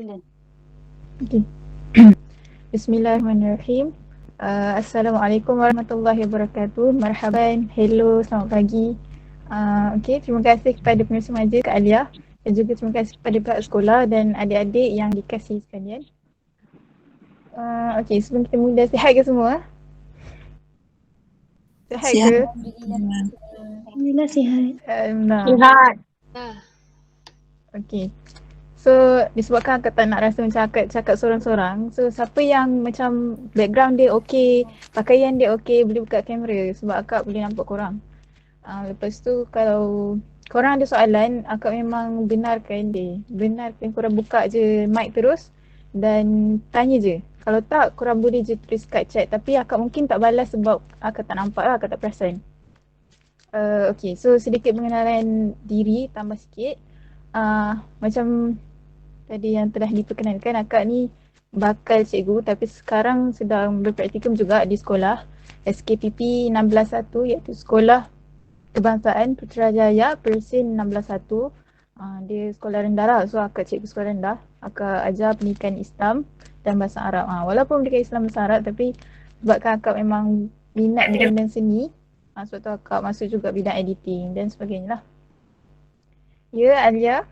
Okay. Bismillahirrahmanirrahim. Assalamualaikum warahmatullahi wabarakatuh. Marhaban, hello, selamat pagi. Okay, terima kasih kepada pengurusi majlis Kak Alia dan juga terima kasih kepada pihak sekolah dan adik-adik yang dikasihi sekalian. Okay, sebelum kita mula, sihat ke semua? Sihat ke? Alhamdulillah sihat. Sihat. Okay. So disebabkan akak tak nak rasa macam akak cakap sorang-sorang, so siapa yang macam background dia okey, pakaian dia okey, boleh buka kamera sebab akak boleh nampak korang. Lepas tu kalau korang ada soalan, akak memang benarkan korang buka je mic terus dan tanya je. Kalau tak, korang boleh je tulis kat chat, tapi akak mungkin tak balas sebab akak tak nampak lah, akak tak perasan. Okay, so sedikit pengenalan diri, tambah sikit. Macam tadi yang telah diperkenalkan, akak ni bakal cikgu tapi sekarang sedang berpraktikum juga di sekolah SKPP 161 iaitu Sekolah Kebangsaan Putrajaya Persin 161. Dia sekolah rendah lah, so akak cikgu sekolah rendah. Akak ajar pendidikan Islam dan bahasa Arab. Walaupun pendidikan Islam bahasa Arab tapi sebabkan akak memang minat di bidang seni, sebab tu akak masuk juga bidang editing dan sebagainya lah. Ya, Alia.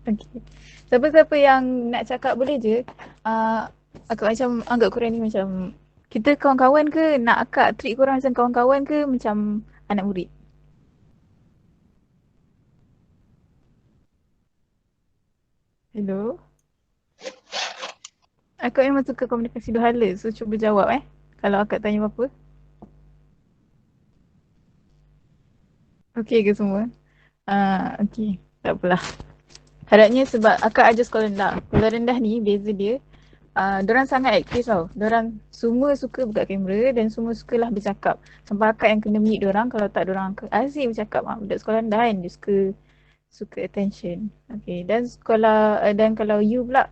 Okay. Siapa-siapa yang nak cakap boleh je. Akak macam anggap korang ni macam kita kawan-kawan ke, nak akak treat korang macam kawan-kawan ke macam anak murid? Hello? Akak memang suka komunikasi dua hala, so cuba jawab kalau akak tanya apa-apa. Okay ke semua? Okay, tak apalah. Harapnya sebab akak ajar sekolah rendah. Sekolah rendah ni beza dia, dorang sangat aktif tau. Dorang semua suka buka kamera dan semua sukalah bercakap. Sampai akak yang kena mute dorang, kalau tak dorang asyik bercakap. Budak sekolah rendah kan, dia suka attention. Okay, dan sekolah dan kalau you pula,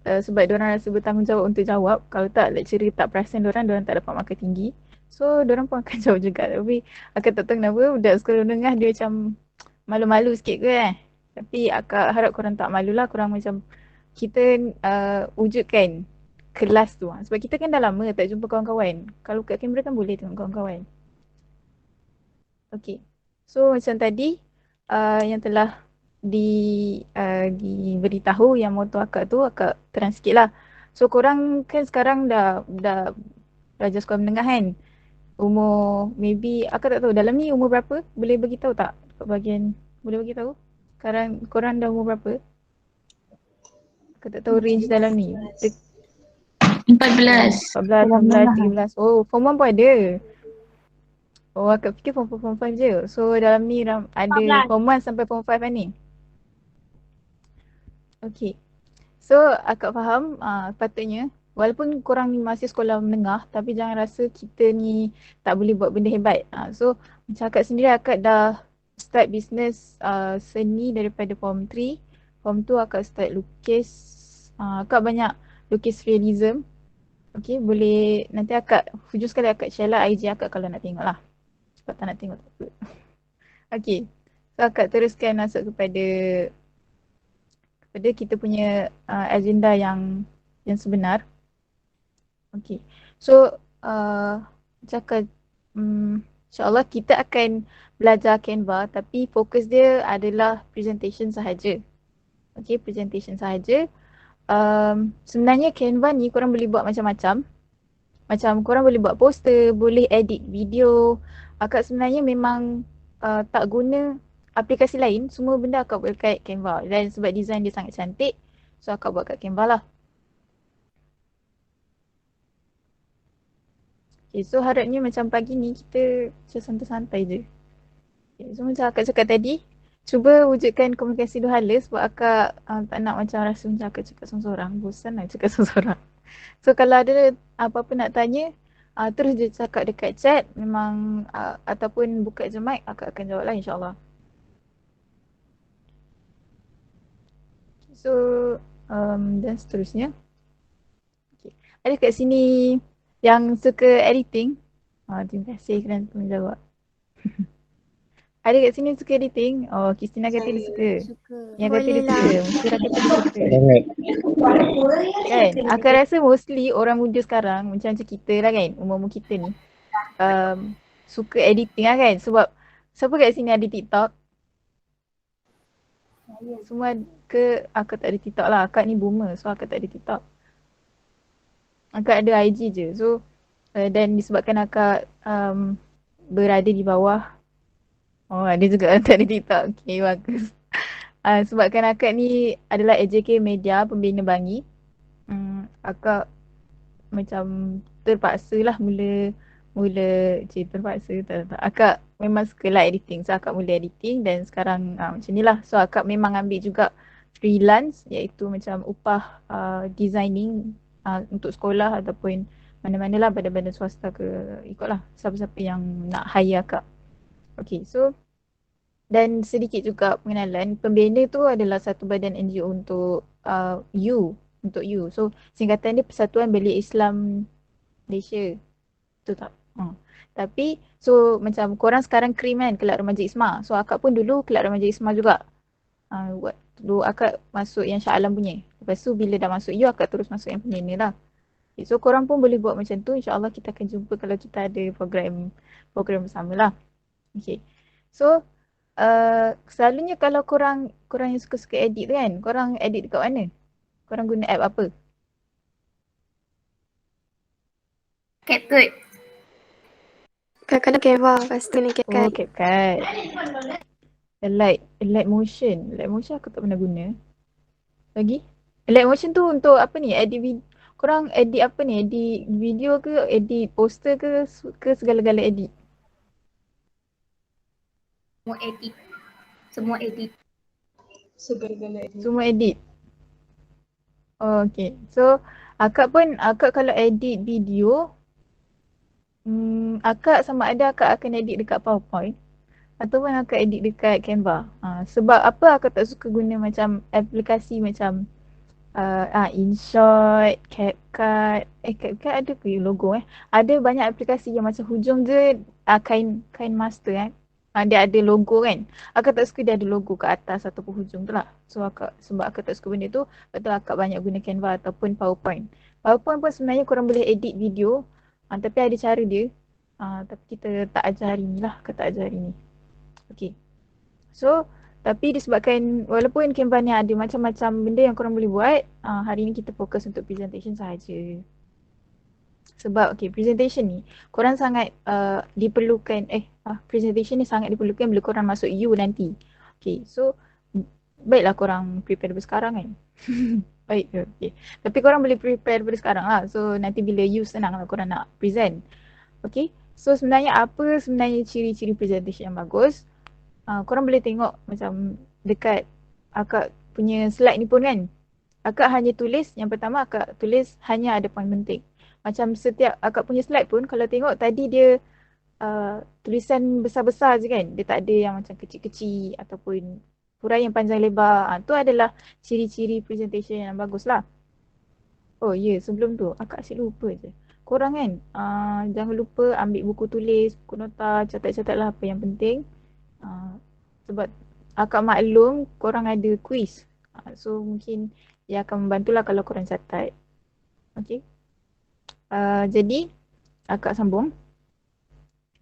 sebab dorang rasa bertanggungjawab untuk jawab. Kalau tak lecturer tak perasan dorang tak dapat markah tinggi. So dorang pun akan jawab juga. Tapi akak tak tahu kenapa budak sekolah menengah dia macam malu-malu sikit ke Tapi akak harap korang tak malu lah. Korang macam kita wujudkan kelas tu. Sebab kita kan dah lama tak jumpa kawan-kawan. Kalau kat kamera kan boleh tengok kawan-kawan. Okay. So macam tadi yang telah diberitahu yang moto akak tu, akak terang sikit lah. So korang kan sekarang dah belajar sekolah menengah kan. Umur maybe akak tak tahu dalam ni umur berapa? Boleh bagi tahu tak? Kat bahagian boleh bagi tahu? Sekarang korang dah umur berapa? Akak tak tahu range dalam ni. 14. 14, 15, 13. Oh, form 1 pun ada. Oh, akak fikir form 4, form 5 je. So dalam ni ada form 1 sampai form 5 kan ni? Okay. So akak faham patutnya walaupun korang ni masih sekolah menengah tapi jangan rasa kita ni tak boleh buat benda hebat. So macam akak sendiri akak dah start business seni daripada form 3. Form 2 akak start lukis. Akak banyak lukis realism. Okay, boleh nanti akak hujung sekali akak share lah IG akak kalau nak tengok lah. Sebab tak nak tengok tak apa. Okay. So akak teruskan masuk kepada kita punya agenda yang sebenar. Okay. So cakap insyaAllah kita akan belajar Canva tapi fokus dia adalah presentation sahaja. Okay, presentation sahaja. Sebenarnya Canva ni korang boleh buat macam-macam. Macam korang boleh buat poster, boleh edit video. Akak sebenarnya memang tak guna aplikasi lain. Semua benda akak buat kat Canva. Dan sebab design dia sangat cantik, so akak buat kat Canva lah. Okay, so harapnya macam pagi ni kita macam santai-santai je. Okay, so macam akak cakap tadi, cuba wujudkan komunikasi dua hala sebab akak tak nak macam rasa macam akak cakap seorang-seorang. Bosan nak cakap seorang-seorang. So kalau ada apa-apa nak tanya, terus je cakap dekat chat memang ataupun buka je mic, akak akan jawab lah insyaAllah. So dan seterusnya. Okay. Ada kat sini yang suka editing. Terima kasih kerana menjawab. Ada kat sini suka editing? Oh, Christina kata dia suka. Suka. Yang kata Boleh dia suka. lah. Musyirah kata dia suka. Sangat. Kan? Aku rasa mostly orang muda sekarang macam kita lah kan. Umur-umur kita ni. Suka editing lah kan. Sebab siapa kat sini ada TikTok? Semua ke akak tak ada TikTok lah. Akak ni boomer. So akak tak ada TikTok. Akak ada IG je. So dan disebabkan akak berada di bawah. Oh ada juga tak ada TikTok. Okay bagus. Sebabkan akak ni adalah AJK Media Pembina Bangi. Akak macam terpaksa lah terpaksa tak. Akak memang suka lah editing. So akak mula editing dan sekarang macam ni lah. So akak memang ambil juga freelance iaitu macam upah designing untuk sekolah ataupun mana-mana lah badan-badan swasta ke ikutlah siapa-siapa yang nak hire akak. Okay so dan sedikit juga pengenalan, pembina tu adalah satu badan NGO untuk untuk you. So singkatan dia Persatuan Belia Islam Malaysia. Betul tak? Tapi so macam korang sekarang KRIM kan, Kelab Remaja Isma. So akak pun dulu Kelab Remaja Isma juga. Dulu akak masuk yang Shah Alam punya. Lepas tu bila dah masuk you, akak terus masuk yang pembina lah. Okay, so korang pun boleh buat macam tu. InsyaAllah kita akan jumpa kalau kita ada program bersama lah. Okay. So selalunya kalau korang yang suka-suka edit tu kan, korang edit dekat mana? Korang guna app apa? CapCut. Kadang-kadang Canva, lepas tu ni Oh, CapCut. CapCut. Light Motion. Light Motion aku tak pernah guna. Lagi? Light Motion tu untuk apa ni? Edit video. Korang edit apa ni? Edit video ke? Edit poster ke segala-gala edit? Semua edit. Semua edit. Oh, okay. So, akak kalau edit video, akak sama ada akak akan edit dekat PowerPoint ataupun akak edit dekat Canva. Sebab apa akak tak suka guna macam aplikasi macam InShot, CapCut. CapCut ada ke logo Ada banyak aplikasi yang macam hujung je kain master dia ada logo kan. Akak tak suka dia ada logo kat atas ataupun hujung tu lah. So sebab akak tak suka benda tu, betul akak banyak guna Canva ataupun PowerPoint. PowerPoint pun sebenarnya korang boleh edit video tapi ada cara dia. Tapi kita tak ajar hari ni lah. Kita tak ajar hari ni. Okay. So tapi disebabkan walaupun Canva ni ada macam-macam benda yang korang boleh buat, hari ni kita fokus untuk presentation sahaja. Sebab presentation ni korang sangat diperlukan presentation ni sangat diperlukan bila korang masuk U nanti. Okay, so baiklah korang prepare daripada sekarang kan. Baik ke? Okay. Tapi korang boleh prepare daripada sekarang lah. So nanti bila U senang lah korang nak present. Okay, so sebenarnya apa ciri-ciri presentation yang bagus? Korang boleh tengok macam dekat akak punya slide ni pun kan. Akak hanya tulis, yang pertama akak tulis hanya ada poin penting. Macam setiap akak punya slide pun kalau tengok tadi dia tulisan besar-besar je kan. Dia tak ada yang macam kecil-kecil ataupun huraian panjang lebar. Tu adalah ciri-ciri presentation yang bagus lah. Oh ya, sebelum tu akak asyik lupa je. Korang kan jangan lupa ambil buku tulis, buku nota, catat-catat lah apa yang penting. Sebab akak maklum korang ada quiz. So mungkin dia akan membantulah kalau korang catat. Okay. Jadi akak sambung.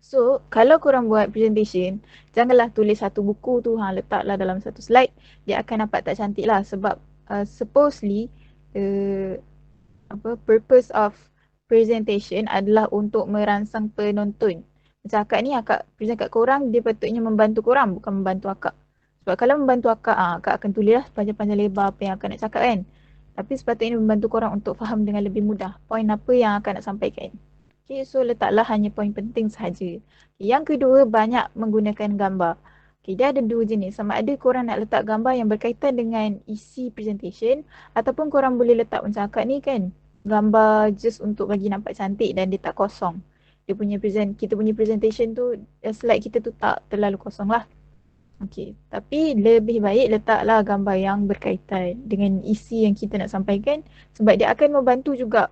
So kalau korang buat presentation, janganlah tulis satu buku tu letaklah dalam satu slide. Dia akan nampak tak cantik lah. Sebab supposedly purpose of presentation adalah untuk merangsang penonton. Macam akak ni, akak present kat korang, dia patutnya membantu korang, bukan membantu akak. Sebab kalau membantu akak, akak akan tulis lah panjang-panjang lebar apa yang akak nak cakap kan. Tapi sepatutnya membantu korang untuk faham dengan lebih mudah poin apa yang akak nak sampaikan. Okay, so letaklah hanya poin penting sahaja. Okay, yang kedua, banyak menggunakan gambar. Okay, dia ada dua jenis. Sama ada korang nak letak gambar yang berkaitan dengan isi presentation ataupun korang boleh letak macam akak ni kan, gambar just untuk bagi nampak cantik dan dia tak kosong. Kita punya presentation tu, slide kita tu tak terlalu kosong lah. Okay, tapi lebih baik letaklah gambar yang berkaitan dengan isi yang kita nak sampaikan sebab dia akan membantu juga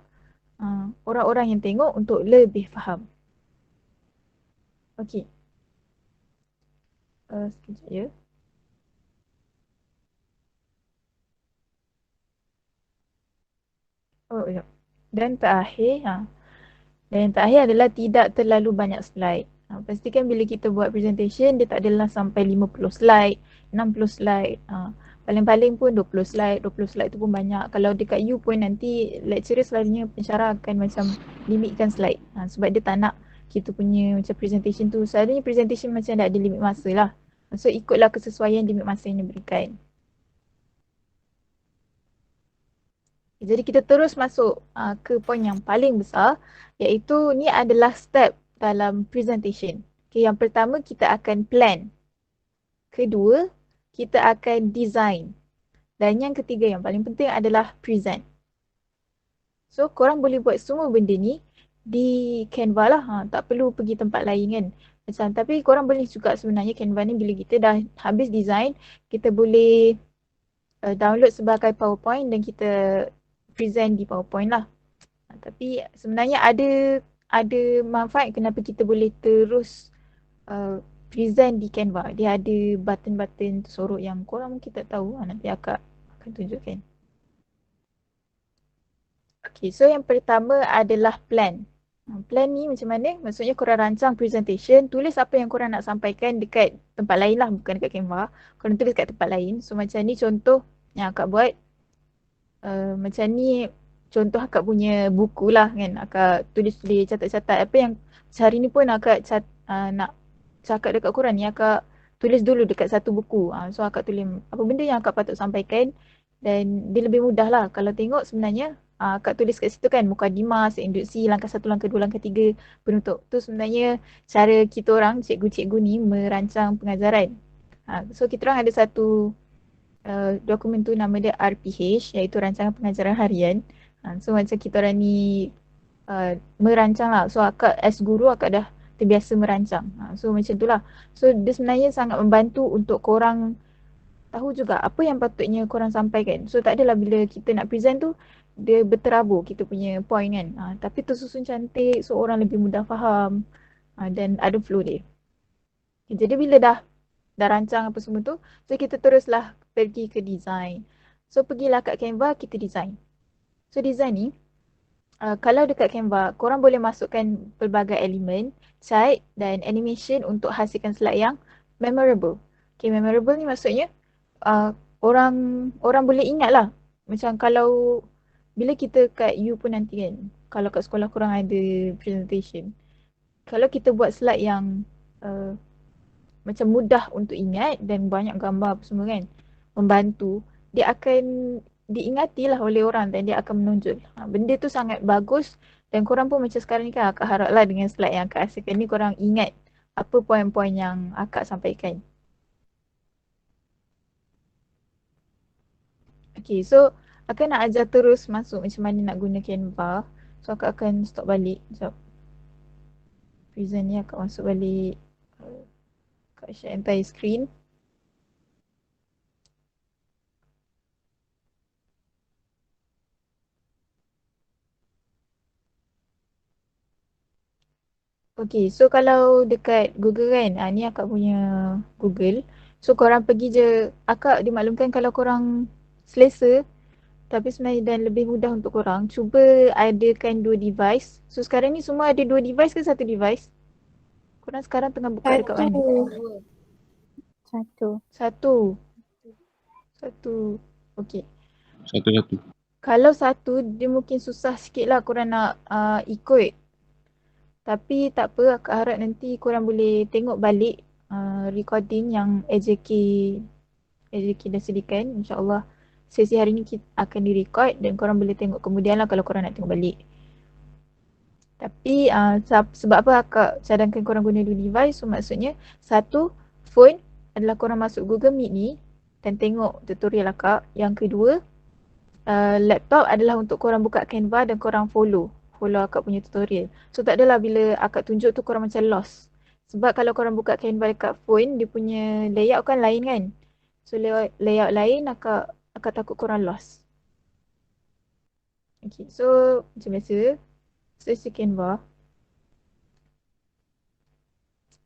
orang-orang yang tengok untuk lebih faham. Okay. Sekejap ya. Oh, ya. Dan terakhir, dan yang terakhir adalah tidak terlalu banyak slide. Pastikan bila kita buat presentation, dia tak adalah sampai 50 slide, 60 slide. Paling-paling pun 20 slide, 20 slide tu pun banyak. Kalau dekat you pun nanti lecturer selalunya pensyarah akan macam limitkan slide. Sebab dia tak nak kita punya macam presentation tu. Selalunya presentation macam ada limit masa lah. So ikutlah kesesuaian limit masa yang diberikan. Jadi kita terus masuk ke poin yang paling besar, iaitu ni adalah step dalam presentation. Okay, yang pertama kita akan plan. Kedua, kita akan design. Dan yang ketiga yang paling penting adalah present. So korang boleh buat semua benda ni di Canva lah. Tak perlu pergi tempat lain kan. Macam, tapi korang boleh juga sebenarnya Canva ni bila kita dah habis design, kita boleh download sebagai PowerPoint dan kita present di PowerPoint lah. Tapi sebenarnya ada manfaat kenapa kita boleh terus present di Canva. Dia ada button-button sorot yang korang mungkin tak tahu. Nanti akak akan tunjukkan. Okay, so yang pertama adalah plan. Plan ni macam mana? Maksudnya korang rancang presentation, tulis apa yang korang nak sampaikan dekat tempat lain lah, bukan dekat Canva. Korang tulis kat tempat lain. So macam ni contoh yang akak buat. Macam ni contoh akak punya buku lah kan. Akak tulis-tulis, catat-catat. Apa yang sehari ni pun akak nak cakap dekat korang ni, akak tulis dulu dekat satu buku. So akak tulis apa benda yang akak patut sampaikan dan dia lebih mudah lah. Kalau tengok sebenarnya akak tulis kat situ kan mukadimah, seintroduksi, langkah satu, langkah dua, langkah tiga, penutup. Tu sebenarnya cara kita orang, cikgu-cikgu ni merancang pengajaran. So kita orang ada satu dokumen tu nama dia RPH, iaitu Rancangan Pengajaran Harian. So macam kita orang ni merancang lah. So akak as guru akak dah terbiasa merancang. So macam tu lah. So dia sebenarnya sangat membantu untuk korang tahu juga apa yang patutnya korang sampaikan. So tak adalah bila kita nak present tu dia berterabur kita punya point kan. Tapi tersusun cantik so orang lebih mudah faham dan ada flow dia. Jadi bila dah rancang apa semua tu, so kita teruslah pergi ke design. So pergilah kat Canva, kita design. So design ni, kalau dekat Canva, korang boleh masukkan pelbagai elemen, cat dan animation untuk hasilkan slide yang memorable. Okay, memorable ni maksudnya orang orang boleh ingat lah. Macam kalau bila kita kat U pun nanti kan, kalau kat sekolah korang ada presentation, kalau kita buat slide yang uh, macam mudah untuk ingat dan banyak gambar apa semua kan, membantu, dia akan diingati lah oleh orang dan dia akan menonjol. Benda tu sangat bagus dan korang pun macam sekarang ni kan akak harap lah dengan slide yang akak hasilkan ni korang ingat apa poin-poin yang akak sampaikan. Okay, so akak nak ajar terus masuk macam mana nak guna Canva. So akak akan stop balik. Sekejap. Present ni akak masuk balik. Akak share entire screen. Okay, so kalau dekat Google kan, ni akak punya Google. So korang pergi je, akak dimaklumkan kalau korang selesa, tapi sebenarnya dan lebih mudah untuk korang, cuba adakan dua device. So sekarang ni semua ada dua device ke satu device? Korang sekarang tengah buka dekat mana? Satu. Satu. Satu. Okay. Satu-satu. Kalau satu, dia mungkin susah sikit lah korang nak ikut. Tapi tak apa, akak harap nanti korang boleh tengok balik recording yang AJK dah sediakan. InsyaAllah sesi hari ni kita akan direkod dan korang boleh tengok kemudian lah kalau korang nak tengok balik. Tapi sebab apa akak cadangkan korang guna dua device, so maksudnya satu, phone adalah korang masuk Google Meet ni dan tengok tutorial akak. Yang kedua, laptop adalah untuk korang buka Canva dan korang follow akak punya tutorial. So tak adalah bila akak tunjuk tu korang macam lost. Sebab kalau korang buka Canva dekat phone, dia punya layout kan lain kan. So layout lain akak takut korang lost. Okay, so macam biasa, search Canva.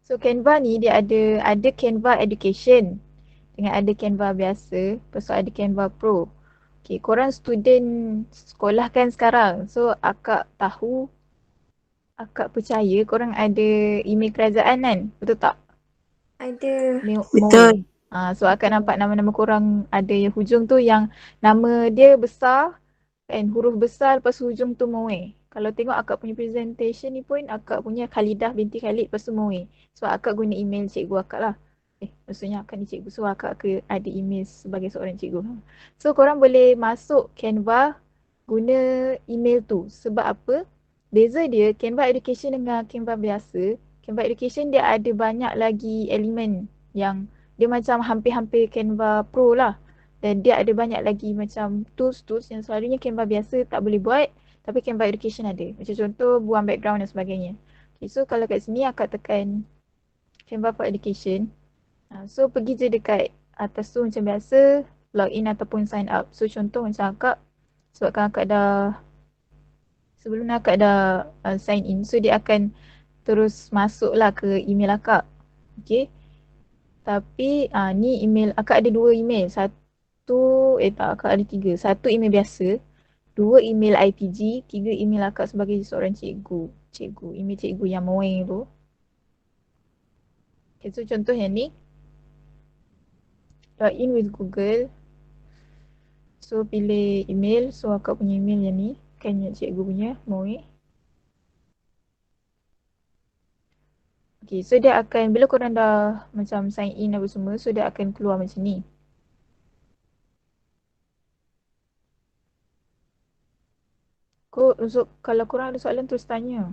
So Canva ni dia ada Canva Education dengan ada Canva biasa, lepas tu ada Canva Pro. Okay, korang student sekolah kan sekarang. So akak tahu, akak percaya korang ada email kerajaan kan? Betul tak? Ada. Moe. So akak nampak nama-nama korang ada yang hujung tu yang nama dia besar kan, huruf besar lepas hujung tu Moe. Kalau tengok akak punya presentation ni pun akak punya Khalidah binti Khalid lepas tu Moe. So akak guna email cikgu akak lah. Maksudnya akak ni cikgu, so akak ada email sebagai seorang cikgu. So korang boleh masuk Canva guna email tu. Sebab apa? Beza dia Canva Education dengan Canva biasa. Canva Education dia ada banyak lagi elemen yang dia macam hampir-hampir Canva Pro lah. Dan dia ada banyak lagi macam tools-tools yang selalunya Canva biasa tak boleh buat. Tapi Canva Education ada. Macam contoh buang background dan sebagainya. Okay, so kalau kat sini akak tekan Canva for Education. So pergi je dekat atas tu macam biasa, login ataupun sign up. So contoh macam akak, sebabkan akak dah, sebelum ni akak dah sign in. So dia akan terus masuk lah ke email akak. Okay. Tapi ni email, akak ada 2 email. Akak ada 3. Satu email biasa, 2 email IPG, 3 email akak sebagai seorang cikgu. Email cikgu yang Moe tu. Okay, so contoh yang ni, login with Google. So pilih email, so akak punya email yang ni, kan yang cikgu punya, Moe. Okay, so dia akan, bila korang dah macam sign in apa semua, so dia akan keluar macam ni. So, kalau korang ada soalan terus tanya.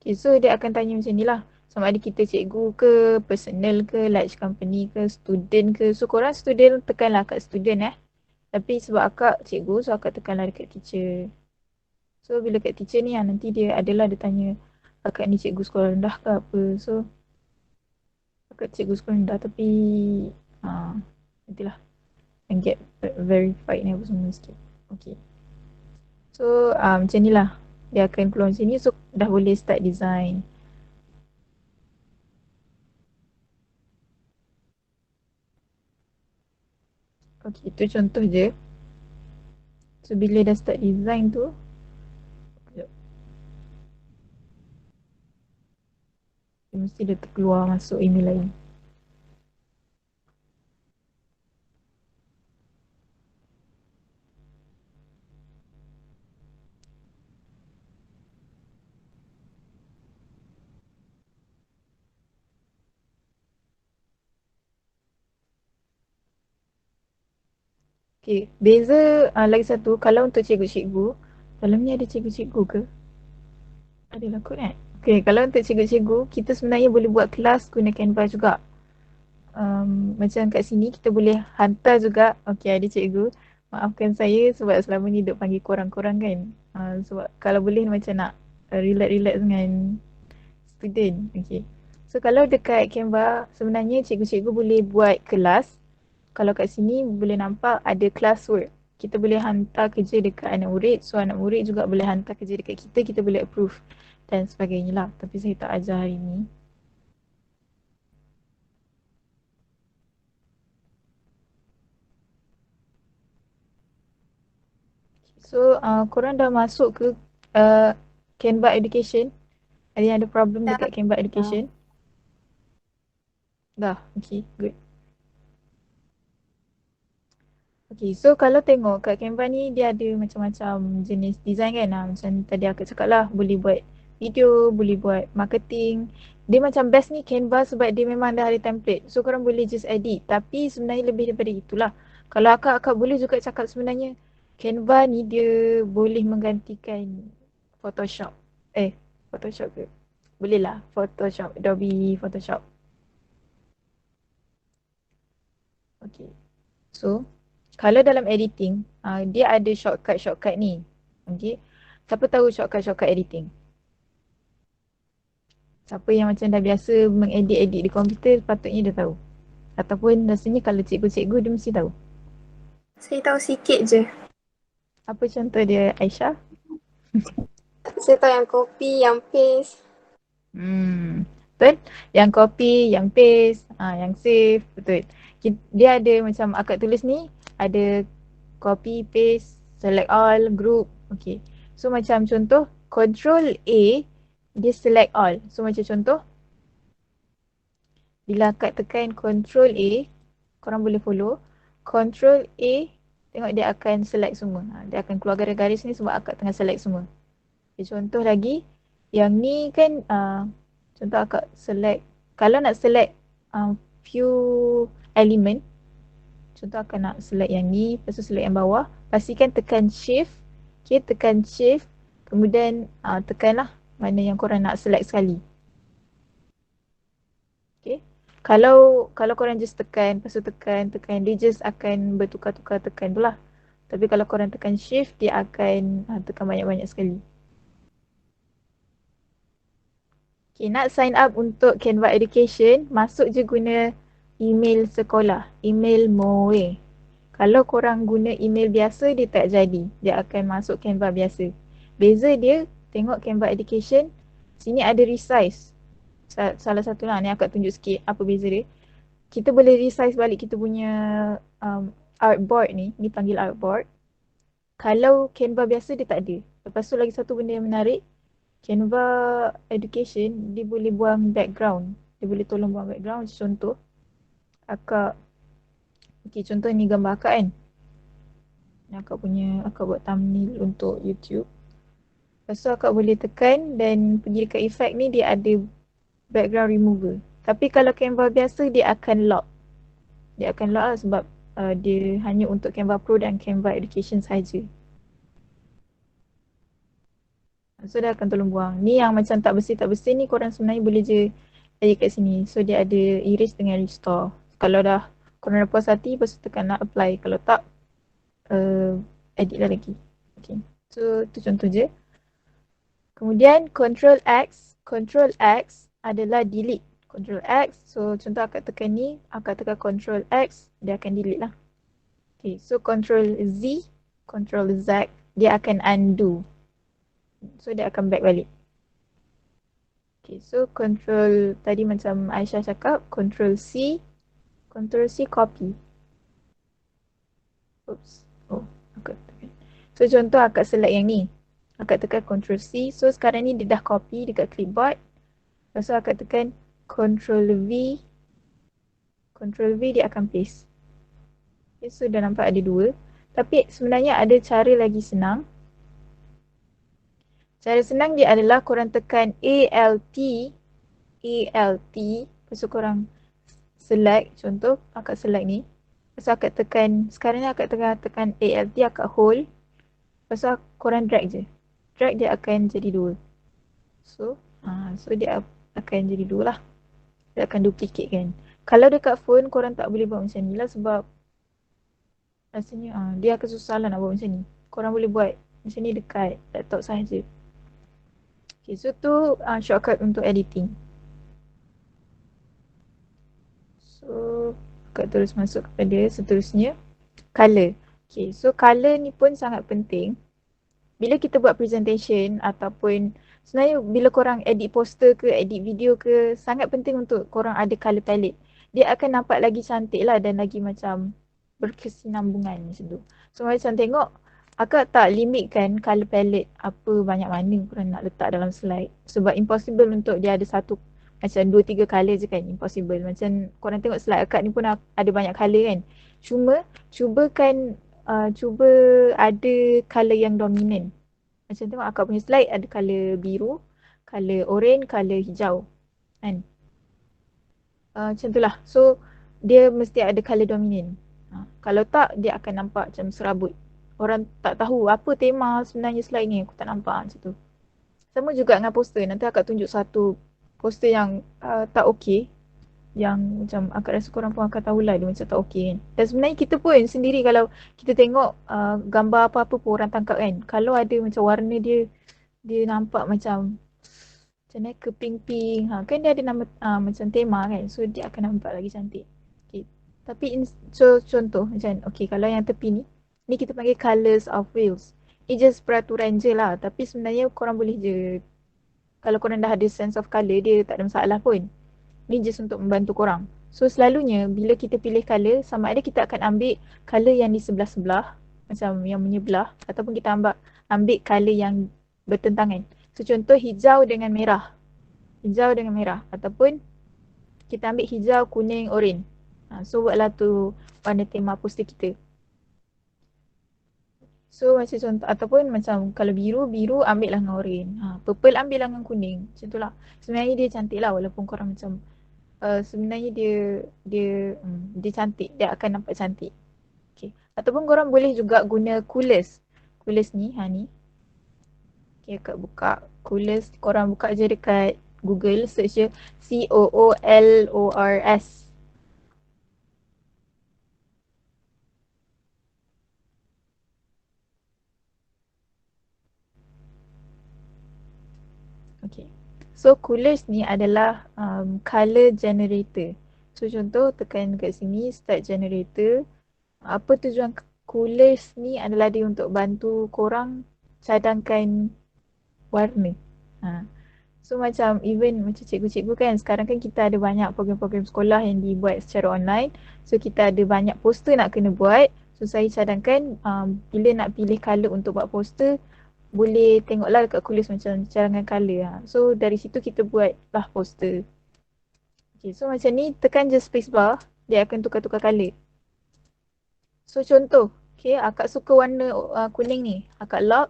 Okay, so dia akan tanya macam ni lah. Sama ada kita cikgu ke, personal ke, large company ke, student ke. So korang student tekanlah kat student Tapi sebab akak cikgu, so akak tekanlah dekat teacher. So bila kat teacher ni nanti dia adalah dia tanya akak ni cikgu sekolah rendah ke apa. So akak cikgu sekolah rendah tapi nantilah and get verified ni apa semua sikit. Okay. So macam ni lah. Dia akan keluar macam ni, so dah boleh start design. Okay, itu contoh je. So bila dah start design tu, dia mesti dia terkeluar masuk email lain. Okay, beza lagi satu, kalau untuk cikgu-cikgu, dalam ni ada cikgu-cikgu ke? Adalah kot kan? Okay, kalau untuk cikgu-cikgu, kita sebenarnya boleh buat kelas guna Canva juga. Macam kat sini kita boleh hantar juga. Okay, ada cikgu. Maafkan saya sebab selama ni duk panggil korang-korang kan. Sebab kalau boleh macam nak relax-relax dengan student. Okay. So kalau dekat Canva, sebenarnya cikgu-cikgu boleh buat kelas. Kalau kat sini boleh nampak ada classwork. Kita boleh hantar kerja dekat anak murid. So anak murid juga boleh hantar kerja dekat kita. Kita boleh approve dan sebagainya lah. Tapi saya tak ajar hari ni. So korang dah masuk ke Canva Education? Ada yang ada problem dekat Canva Education? Dah, okay, good. Okay, so kalau tengok kat Canva ni dia ada macam-macam jenis design kan. Macam tadi aku cakap lah, boleh buat video, boleh buat marketing. Dia macam best ni Canva sebab dia memang dah ada template. So korang boleh just edit. Tapi sebenarnya lebih daripada itulah. Kalau akak boleh juga cakap sebenarnya Canva ni dia boleh menggantikan Photoshop. Photoshop ke? Boleh lah, Photoshop, Adobe Photoshop. Okay. So, kalau dalam editing, dia ada shortcut ni. Okay. Siapa tahu shortcut editing? Siapa yang macam dah biasa mengedit-edit di komputer, patutnya dia tahu. Ataupun rasanya kalau cikgu-cikgu dia mesti tahu. Saya tahu sikit je. Apa contoh dia, Aisyah? Saya tahu yang copy, yang paste. Betul betul? Yang copy, yang paste, yang save, betul. Dia ada macam akak tulis ni, ada copy, paste, select all, group. Okay. So macam contoh, Control A, dia select all. So macam contoh, bila akak tekan Control A, korang boleh follow. Control A, tengok dia akan select semua. Dia akan keluar garis-garis ni sebab akak tengah select semua. Okay, contoh lagi, yang ni kan, contoh akak select, kalau nak select few element, contoh akak nak select yang ni, lepas tu select yang bawah, pastikan tekan shift, okay, tekan shift, kemudian tekanlah mana yang korang nak select sekali. Okay. Kalau korang just tekan, lepas tu tekan, dia just akan bertukar-tukar tekan tu lah. Tapi kalau korang tekan shift, dia akan tekan banyak-banyak sekali. Okay, nak sign up untuk Canva Education, masuk je guna email sekolah, email Moe. Kalau korang guna email biasa, dia tak jadi. Dia akan masuk Canva biasa. Beza dia, tengok Canva Education, sini ada resize. Salah satu lah, ni akak tunjuk sikit apa beza dia. Kita boleh resize balik kita punya artboard ni panggil artboard. Kalau Canva biasa, dia tak ada. Lepas tu lagi satu benda yang menarik, Canva Education, dia boleh buang background. Dia boleh tolong buang background. Contoh, akak, okay, contoh ni gambar akak kan. Akak buat thumbnail untuk YouTube. Lepas tu akak boleh tekan dan pergi dekat effect ni, dia ada background remover. Tapi kalau Canva biasa, dia akan lock. Dia akan lock lah sebab dia hanya untuk Canva Pro dan Canva Education saja. So dia akan tolong buang. Ni yang macam tak bersih ni korang sebenarnya boleh je edit kat sini. So dia ada erase dengan restore. Kalau dah korang dah puas hati, lepas tu tekan nak apply. Kalau tak, edit lah lagi. Okay. So tu contoh je. Kemudian Control X adalah delete. Control X, so contoh akak tekan ni, akak tekan Control X, dia akan delete lah. Okay, so Control Z, dia akan undo. So dia akan back balik. Okay, so Control, tadi macam Aisyah cakap, Control C copy. Oops, akak tekan. So contoh akak select yang ni. Akak tekan Control C, so sekarang ni dia dah copy dekat clipboard. Lepas tu akak tekan Control V, dia akan paste. Okay, so dah nampak ada dua. Tapi sebenarnya ada cara lagi senang. Cara senang dia adalah korang tekan ALT, lepas tu korang select, contoh akak select ni. Lepas tu akak tekan, sekarang ni akak tekan ALT, akak hold. Lepas tu korang drag je. Drag dia akan jadi dua. So dia akan jadi dua lah. Dia akan duplicate kan. Kalau dekat phone korang tak boleh buat macam ni lah sebab rasanya dia akan susah lah nak buat macam ni. Korang boleh buat macam ni dekat laptop sahaja. Okay, so tu shortcut untuk editing. So akak terus masuk kepada seterusnya, color. Okay, so color ni pun sangat penting. Bila kita buat presentation ataupun sebenarnya bila korang edit poster ke, edit video ke, sangat penting untuk korang ada colour palette. Dia akan nampak lagi cantik lah dan lagi macam berkesinambungan macam tu. So macam tengok, akak tak limitkan colour palette apa banyak mana korang nak letak dalam slide. Sebab impossible untuk dia ada satu, macam 2-3 colour je kan, impossible. Macam korang tengok slide akak ni pun ada banyak colour kan. Cuba ada colour yang dominan. Macam tengok akak punya slide ada colour biru, colour orange, colour hijau. Kan? Macam tu lah. So, dia mesti ada colour dominan. Kalau tak, dia akan nampak macam serabut. Orang tak tahu apa tema sebenarnya slide ni. Aku tak nampak macam tu. Sama juga dengan poster. Nanti akak tunjuk satu poster yang tak okey. Yang macam akak rasa korang pun akan tahulah dia macam tak okey kan. Dan sebenarnya kita pun sendiri kalau kita tengok gambar apa-apa pun orang tangkap kan. Kalau ada macam warna dia nampak macam mana keping-ping. Kan dia ada nama macam tema kan. So dia akan nampak lagi cantik. Okay. Tapi so contoh macam okay, kalau yang tepi ni kita panggil colours of wheels. Ni just peraturan je lah. Tapi sebenarnya korang boleh je, kalau korang dah ada sense of colour, dia tak ada masalah pun. Ni just untuk membantu korang. So selalunya bila kita pilih colour, sama ada kita akan ambil colour yang di sebelah-sebelah, macam yang menyebelah, ataupun kita ambil colour yang bertentangan. So contoh hijau dengan merah. Hijau dengan merah. Ataupun kita ambil hijau, kuning, oren. So buatlah tu warna tema poster kita. So macam contoh, ataupun macam kalau biru ambil lah dengan oren. Purple ambil lah dengan kuning. Macam tu lah. Sebenarnya dia cantik lah walaupun korang macam sebenarnya dia cantik. Dia akan nampak cantik. Okay. Ataupun korang boleh juga guna coolers. Coolers ni, ni. Okay, akak buka. Coolers, korang buka je dekat Google, search je COOLORS. Okay. So coolers ni adalah color generator. So contoh tekan kat sini start generator. Apa tujuan coolers ni adalah dia untuk bantu korang cadangkan warna. So macam even macam cikgu-cikgu kan, sekarang kan kita ada banyak program-program sekolah yang dibuat secara online. So kita ada banyak poster nak kena buat. So saya cadangkan bila nak pilih colour untuk buat poster, boleh tengoklah dekat coolers macam cadangan colour. So dari situ kita buat lah poster. Okay, so macam ni tekan je spacebar, dia akan tukar-tukar colour. So contoh, okay, akak suka warna kuning ni, akak lock.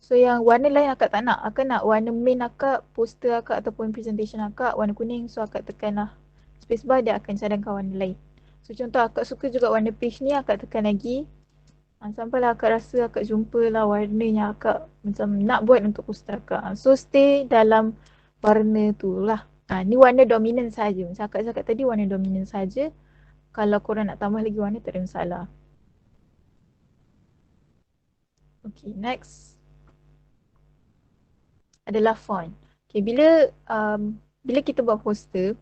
So yang warna lain akak tak nak. Akak nak warna main akak, poster akak ataupun presentation akak warna kuning. So akak tekan lah spacebar, dia akan cadangkan warna lain. So contoh akak suka juga warna peach ni, akak tekan lagi. Sampailah akak rasa akak jumpa lah warna yang akak macam nak buat untuk poster akak. So stay dalam warna tu lah. Ni warna dominan saja. Macam akak cakap tadi warna dominan saja. Kalau korang nak tambah lagi warna tak ada masalah. Okay, next adalah font. Okay, bila kita buat poster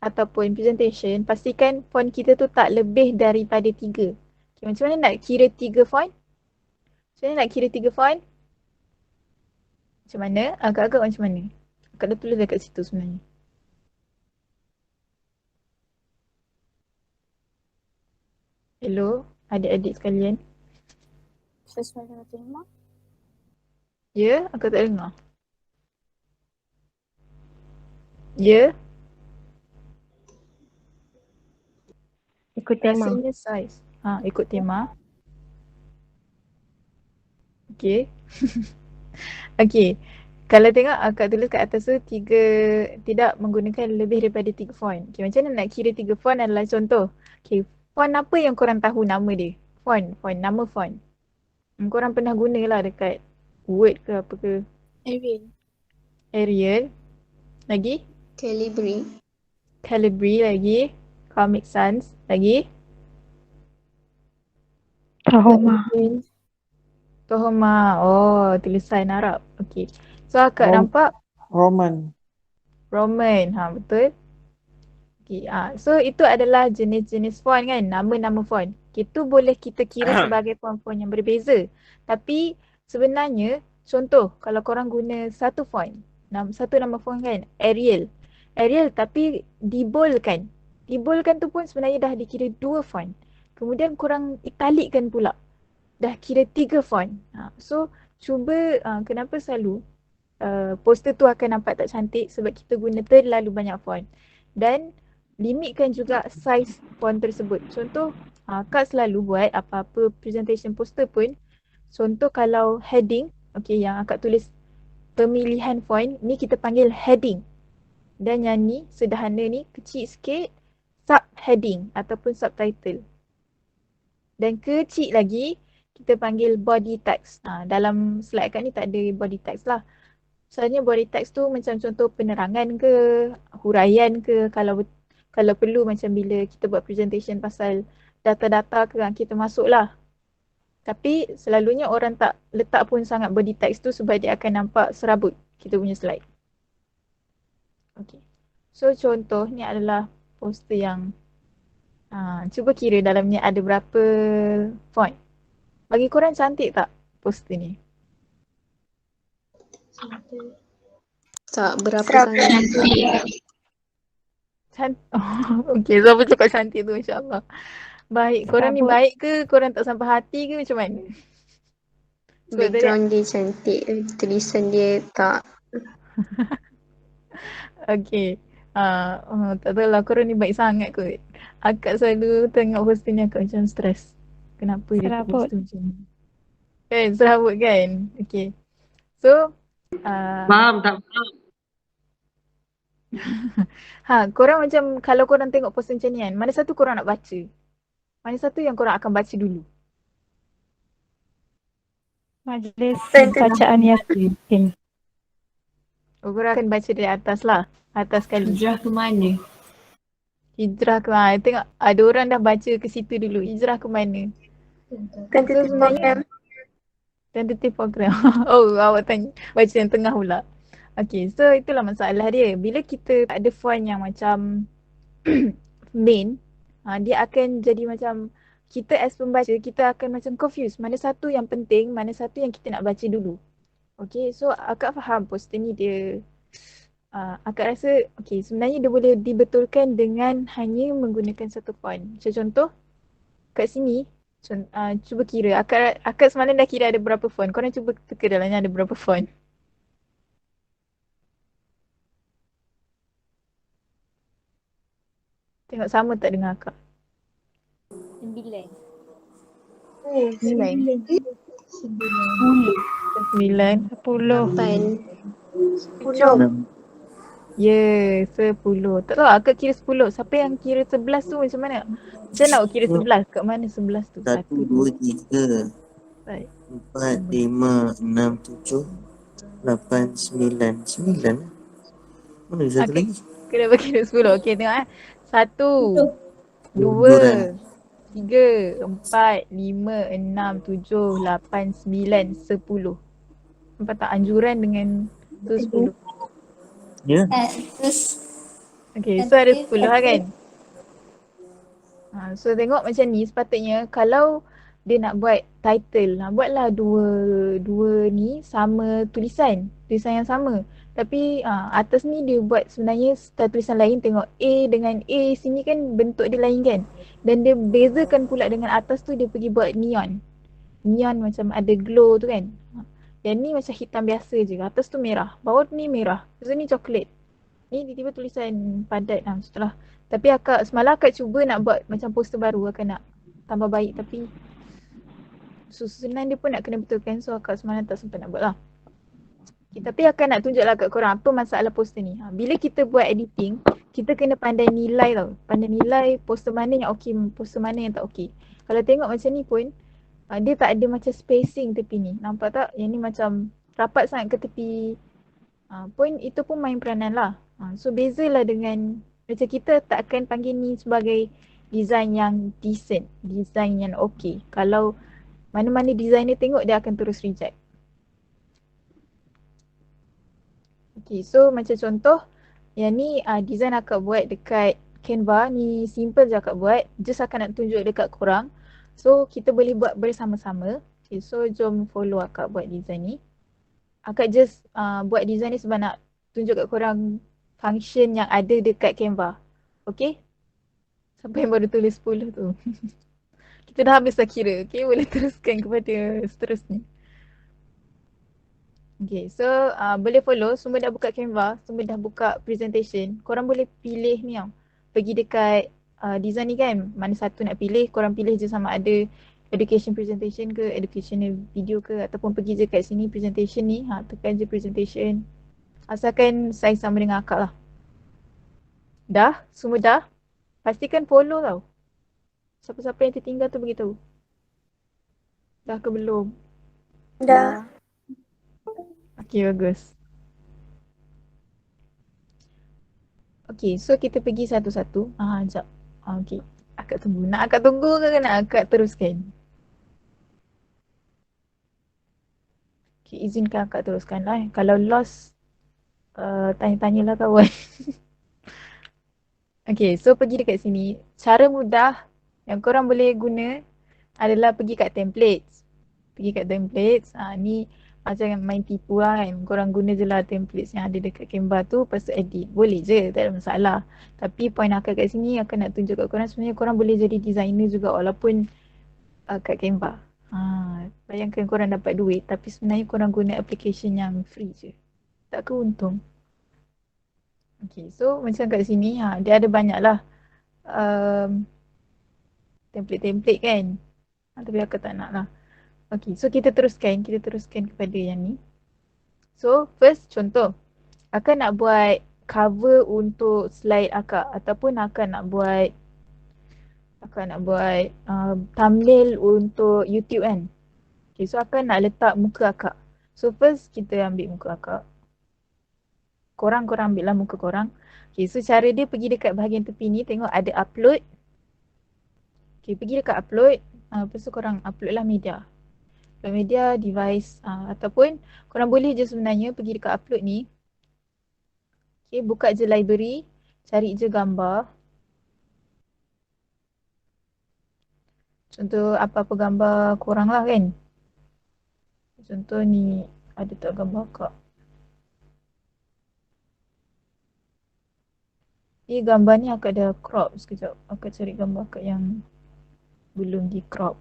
ataupun presentation, pastikan font kita tu tak lebih daripada 3. Okay, macam mana nak kira 3 font? Macam mana nak kira 3 font? Macam mana? Agak-agak macam mana? Akak dah tulis dekat situ sebenarnya. Hello, adik-adik sekalian. Sesuai dengan tema. Ya, akak tak dengar. Ya, Ikut tema. rasanya size. Ikut tema. Okay. Okay. Kalau tengok akak tulis kat atas tu tidak menggunakan lebih daripada 3 font. Okay, macam mana nak kira 3 font adalah contoh. Okay, font apa yang korang tahu nama dia? Nama font. Korang pernah guna lah dekat Word ke apa ke? Arial. Lagi? Calibri lagi. Comic Sans lagi. Tohoma. Oh, tulisan Arab. Okay. So akak nampak Roman. Betul. Okay, so itu adalah jenis-jenis font kan, nama-nama font. Itu boleh kita kira sebagai font-font yang berbeza. Tapi sebenarnya, contoh kalau korang guna satu font, satu nama font kan, Arial tapi diboldkan. Diboldkan tu pun sebenarnya dah dikira 2 font. Kemudian korang italikkan pula. Dah kira 3 font. So cuba kenapa selalu poster tu akan nampak tak cantik sebab kita guna terlalu banyak font. Dan limitkan juga saiz font tersebut. Contoh, Kak selalu buat apa-apa presentation poster pun, contoh kalau heading, okay, yang akak tulis pemilihan font, ni kita panggil heading. Dan yang ni, sederhana ni, kecil sikit, subheading ataupun subtitle. Dan kecil lagi, kita panggil body text. Dalam slide kat ni tak ada body text lah. Misalnya body text tu macam contoh penerangan ke, huraian ke, kalau perlu macam bila kita buat presentation pasal data-data ke, kita masuk lah. Tapi selalunya orang tak letak pun sangat body text tu sebab dia akan nampak serabut kita punya slide. Okay. So contoh ni adalah poster yang cuba kira dalamnya ada berapa font. Bagi korang cantik tak poster ni? Tak berapa sangat. Okay, siapa cakap cantik tu, insyaAllah. Baik, korang ni Serabut. baik ke? Korang tak sampai hati ke macam mana? Sebab tadi, Background dia cantik. Tulisan dia tak. okay. Tak tahu lah, korang ni baik sangat kot. Akak selalu tengok poster ni akak macam stres. Kenapa dia tak Serabut. poster macam ni? Kan, serabut kan? Okay. So, Faham tak faham? korang macam kalau korang tengok poster macam ni kan, mana satu korang nak baca? Mana satu yang korang akan baca dulu? Majlis Tentu. bacaan Yasin. Oh, korang akan baca dari atas lah. Atas sekali. Hijrah ke mana? Hijrah ke mana? Tengok ada orang dah baca ke situ dulu. Hijrah ke mana? Tentative program. Tentative program. Oh, awak tanya. Baca yang tengah pula. Okay, so itulah masalah dia. Bila kita tak ada font yang macam main, dia akan jadi macam kita as pembaca, kita akan macam confused. Mana satu yang penting, mana satu yang kita nak baca dulu. Okay, so akak faham poster ni dia akak rasa okay, sebenarnya dia boleh dibetulkan dengan hanya menggunakan satu font. Macam contoh kat sini, cuba kira. Akak semalam dah kira ada berapa font. Korang cuba teka dalamnya ada berapa font. Tengok sama tak dengan akak? 9. 9. 9. 10. 8. 10. Ya, 10. Tak tahu akak kira 10. Siapa yang kira 11 tu macam mana? Macam nak kira 11? Kat mana 11 tu? 1, 2, 3, Baik. 4, 5, 6, 7, 8, 9. 9 lah. Mana satu Okey. lagi? Kenapa kira 10? Okey, tengok 1, 2, Buran. 3, 4, 5, 6, 7, 8, 9, 10. Nampak tak anjuran dengan tu 10? Ya. Okay, so ada 10 lah kan? So tengok macam ni sepatutnya kalau dia nak buat title, buatlah dua ni sama tulisan yang sama. Tapi atas ni dia buat sebenarnya style tulisan lain. Tengok A dengan A sini kan bentuk dia lain kan? Dan dia bezakan pula dengan atas tu dia pergi buat neon. Neon macam ada glow tu kan? Yang ni macam hitam biasa je. Atas tu merah. Bawah ni merah. Lepas tu ni coklat. Ni tiba-tiba tulisan padat lah macam tu lah. Tapi semalam akak cuba nak buat macam poster baru. Akak nak tambah baik tapi susunan dia pun nak kena betulkan. So akak semalam tak sempat nak buat lah. Okay, tapi akak nak tunjuklah kat korang apa masalah poster ni. Bila kita buat editing, kita kena pandai nilai tau. Pandai nilai poster mana yang okey, poster mana yang tak okey. Kalau tengok macam ni pun, dia tak ada macam spacing tepi ni. Nampak tak? Yang ni macam rapat sangat ke tepi. Pun itu pun main peranan lah. So bezalah dengan macam kita tak akan panggil ni sebagai design yang decent, design yang okey. Kalau mana-mana designer tengok dia akan terus reject. Okay, so macam contoh yang ni design akak buat dekat Canva. Ni simple je akak buat. Just akak nak tunjuk dekat korang. So kita boleh buat bersama-sama. Okay, so jom follow akak buat design ni. Akak just buat design ni sebab nak tunjuk kat korang function yang ada dekat Canva. Okay? Siapa yang baru tulis 10 tu? Kita dah habis dah kira. Okay, boleh teruskan kepada seterusnya. Okay, so boleh follow. Semua dah buka Canva. Semua dah buka presentation. Korang boleh pilih ni tau. Pergi dekat design ni kan. Mana satu nak pilih. Korang pilih je sama ada education presentation ke, educational video ke. Ataupun pergi je kat sini presentation ni. Tekan je presentation. Asalkan size sama dengan akak lah. Dah? Semua dah? Pastikan follow tau. Siapa-siapa yang tertinggal tu beritahu. Dah ke belum? Dah. Okay, bagus. Okay, so kita pergi satu-satu. Sekejap. Okay. Akak tunggu. Nak akak tunggu ke nak akak teruskan? Okay, izinkan akak teruskan lah. Kalau lost, tanya-tanyalah kawan. Okay, so pergi dekat sini. Cara mudah yang korang boleh guna adalah pergi kat templates. Pergi kat templates. Ni Jangan main tipu lah kan. Korang guna je lah templates yang ada dekat Canva tu, lepas tu edit. Boleh je, tak ada masalah. Tapi point akak kat sini, akak nak tunjuk kat korang sebenarnya korang boleh jadi designer juga walaupun kat Canva. Bayangkan korang dapat duit tapi sebenarnya korang guna application yang free je. Tak ke untung? Okay, so macam kat sini, dia ada banyak lah template-template kan. Tapi akak tak nak lah. Okay, so kita teruskan kepada yang ni. So, first contoh. Akak nak buat cover untuk slide akak ataupun akak nak buat thumbnail untuk YouTube kan. Okay, so akak nak letak muka akak. So, first kita ambil muka akak. Korang ambil lah muka korang. Okay, so cara dia pergi dekat bahagian tepi ni, tengok ada upload. Okay, pergi dekat upload. Lepas tu korang upload lah media. Upload media, device ataupun korang boleh je sebenarnya pergi dekat upload ni. Okay, buka je library. Cari je gambar. Contoh apa-apa gambar korang lah kan. Contoh ni ada tak gambar akak. Ni gambar ni akak dah crop sekejap. Akak cari gambar akak yang belum di crop.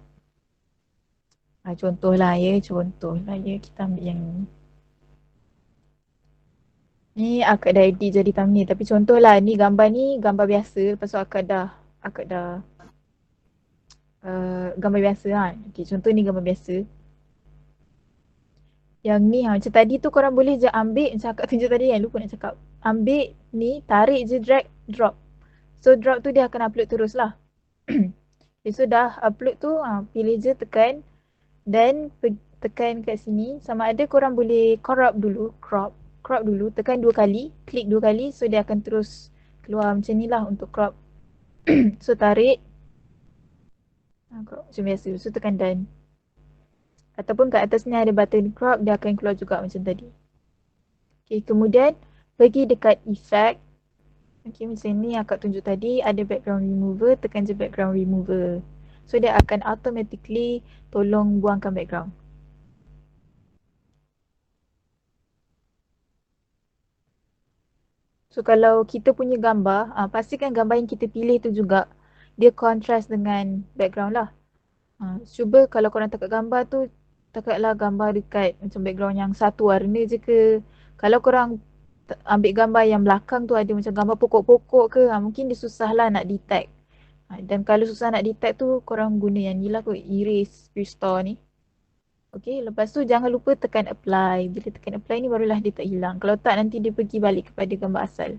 Contoh lah ya. Kita ambil yang ni. Ni akak dah edit jadi thumbnail. Tapi contoh lah ni gambar biasa. Lepas tu akak dah gambar biasa lah. Okay, contoh ni gambar biasa. Yang ni macam tadi tu korang boleh je ambil macam akak tunjuk tadi kan. Lupa nak cakap. Ambil ni, tarik je, drag, drop. So drop tu dia akan upload terus lah. Okay, so dah upload tu pilih je tekan. Dan tekan kat sini. Sama ada korang boleh crop dulu. Tekan 2 kali. Klik 2 kali. So dia akan terus keluar macam ni lah untuk crop. So tarik. Crop macam biasa. So tekan done. Ataupun kat atas ni ada button crop. Dia akan keluar juga macam tadi. Okay, kemudian pergi dekat effect. Okay, macam ni akak tunjuk tadi. Ada background remover. Tekan je background remover. So dia akan automatically tolong buangkan background. So kalau kita punya gambar, pastikan gambar yang kita pilih tu juga dia kontras dengan background lah. Cuba kalau korang takat gambar tu, takatlah gambar dekat macam background yang satu warna je ke. Kalau korang ambil gambar yang belakang tu ada macam gambar pokok-pokok ke, mungkin dia susah lah nak detect. Dan kalau susah nak detect tu, korang guna yang ni lah kot, erase restore ni. Okay, lepas tu jangan lupa tekan apply. Bila tekan apply ni barulah dia tak hilang. Kalau tak nanti dia pergi balik kepada gambar asal.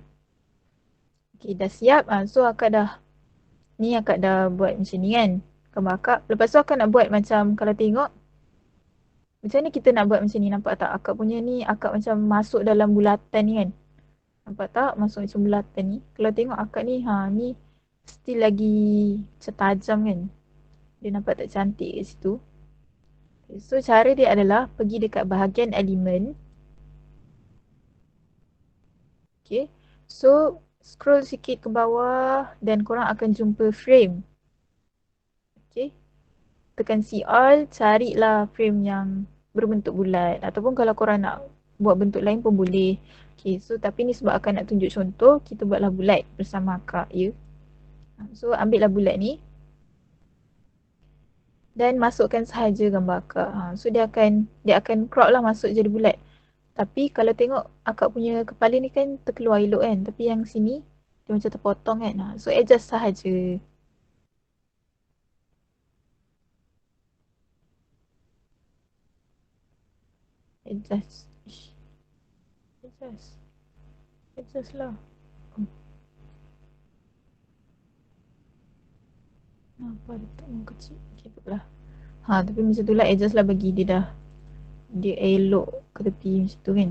Okay, dah siap. So akak dah buat macam ni kan. Gambar akak. Lepas tu akak nak buat macam kalau tengok. Macam ni kita nak buat macam ni, nampak tak? Akak punya ni akak macam masuk dalam bulatan ni kan. Nampak tak? Masuk macam bulatan ni. Kalau tengok akak ni, ni still lagi macam tajam kan. Dia nampak tak cantik kat situ. So cara dia adalah pergi dekat bahagian elemen. Okay. So scroll sikit ke bawah dan korang akan jumpa frame. Okay. Tekan see all, carilah frame yang berbentuk bulat. Ataupun kalau korang nak buat bentuk lain pun boleh. Okay. So tapi ni sebab akan nak tunjuk contoh, kita buatlah bulat bersama akak ya. So ambillah bulat ni. Dan masukkan sahaja gambar akak. So dia akan crop lah masuk jadi bulat. Tapi kalau tengok akak punya kepala ni kan terkeluar elok kan. Tapi yang sini dia macam terpotong kan. So adjust sahaja. Adjust lah. Nampak dia tak kecil. Okay, taklah. Tapi macam tu lah, adjust lah bagi dia elok ke tepi macam tu kan.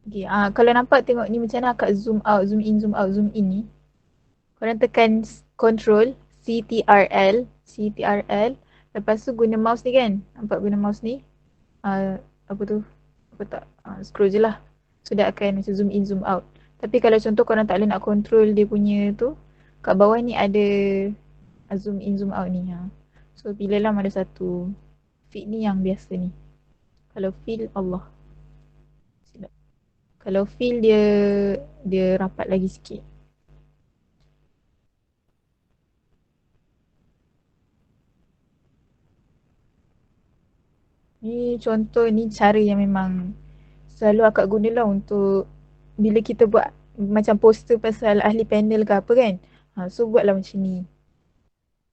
Okay, kalau nampak tengok ni macam mana akak zoom out, zoom in ni. Korang tekan control CTRL. Lepas tu guna mouse ni kan. Nampak guna mouse ni. Scroll je lah. So dia akan macam zoom in, zoom out. Tapi kalau contoh korang tak boleh nak control dia punya tu, kat bawah ni ada zoom in zoom out ni. So pilihlah mana satu. Fit ni yang biasa ni. Kalau fill Allah. Silap. Kalau fill dia rapat lagi sikit. Ni contoh ni cara yang memang selalu akak gunalah untuk bila kita buat macam poster pasal ahli panel ke apa kan. So buatlah macam ni.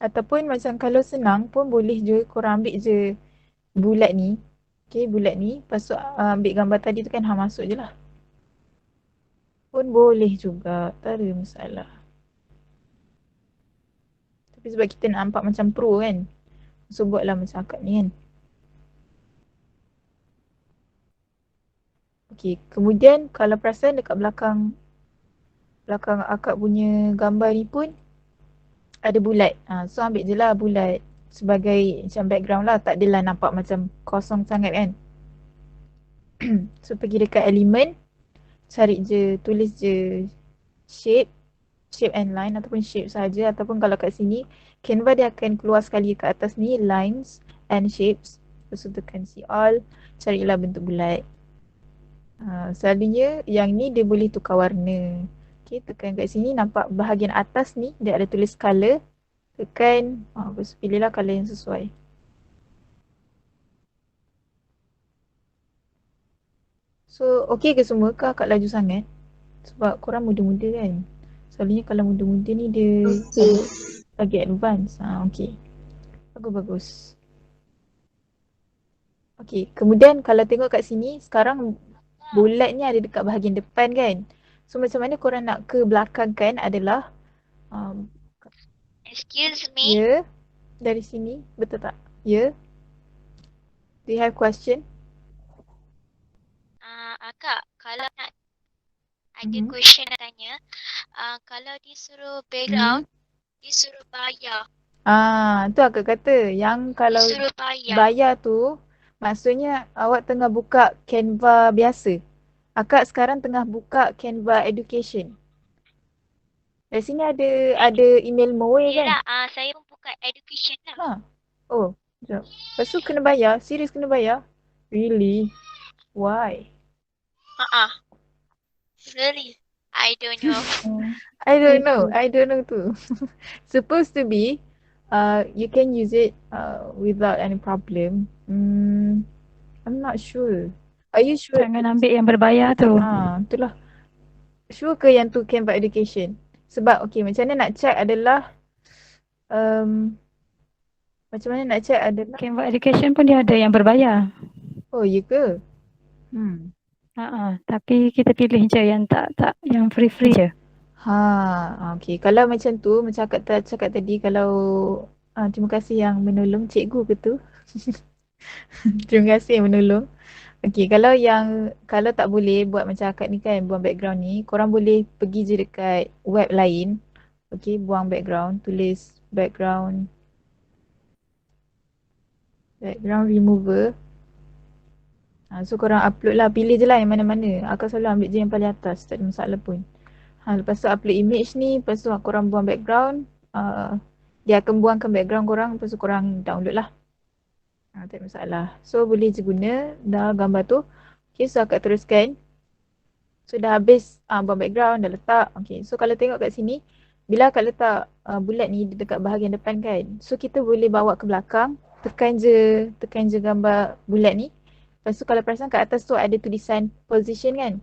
Ataupun macam kalau senang pun boleh je korang ambil je bulat ni. Okay, bulat ni. Lepas tu ambil gambar tadi tu kan masuk je lah. Pun boleh juga. Tak ada masalah. Tapi sebab kita nak nampak macam pro kan. So buatlah macam akak ni kan. Okay, kemudian kalau perasan dekat belakang akak punya gambar ni pun ada bulat. So ambil je lah bulat sebagai macam background lah. Tak adalah nampak macam kosong sangat kan. So pergi dekat element, cari je, tulis je shape and line ataupun shape saja. Ataupun kalau kat sini Canva dia akan keluar sekali kat atas ni lines and shapes. Lepas tu tekan see all, carilah bentuk bulat. Selalunya yang ni dia boleh tukar warna. Okay, tekan kat sini nampak bahagian atas ni dia ada tulis color. Tekan, lepas tu pilihlah color yang sesuai. So okay ke semua ke akak laju sangat? Sebab korang muda-muda kan. Selalunya kalau muda-muda ni dia lagi advance. Okay. Bagus-bagus. Okay, kemudian kalau tengok kat sini sekarang bulat ni ada dekat bahagian depan kan. So macam mana korang nak ke belakangkan adalah Excuse me. ya, dari sini, betul tak? Ya. Do you have question? Akak, kalau nak ada question nak tanya, kalau disuruh background, disuruh bayar. Tu akak kata yang kalau Disuruh bayar. bayar tu maksudnya awak tengah buka Canva biasa. Akak sekarang tengah buka Canva Education. Dari sini ada email Moe kan? Yelah, saya pun buka education lah. Oh, sekejap. Lepas tu kena bayar? Serius kena bayar? Really? Why? Really? I don't know. I don't know too. Supposed to be, you can use it without any problem. I'm not sure. Are you sure? Jangan ambil yang berbayar tu. Itulah. Sure ke yang tu Canva Education? Sebab okay, macam mana nak check adalah macam mana nak check adalah Canva Education pun dia ada yang berbayar. Oh, ya ke? Tapi kita pilih je yang tak yang free je. Okay. Kalau macam tu, macam akak cakap tadi, kalau terima kasih yang menolong cikgu ke tu? Terima kasih yang menolong. Okay, kalau tak boleh buat macam akak ni kan, buang background ni, korang boleh pergi je dekat web lain. Okay, buang background, tulis background remover. So korang upload lah, pilih je lah yang mana-mana. Akak selalu ambil je yang paling atas, tak ada masalah pun. Lepas tu upload image ni, lepas tu korang buang background. Dia akan buangkan background korang, lepas tu korang download lah. Tak ada masalah. So boleh je guna dah gambar tu. Okay, so akak teruskan. So dah habis buang background, dah letak. Okay, so kalau tengok kat sini, bila akak letak bulat ni dekat bahagian depan kan. So kita boleh bawa ke belakang, tekan je gambar bulat ni. Lepas tu kalau perasan kat atas tu ada tulisan position kan.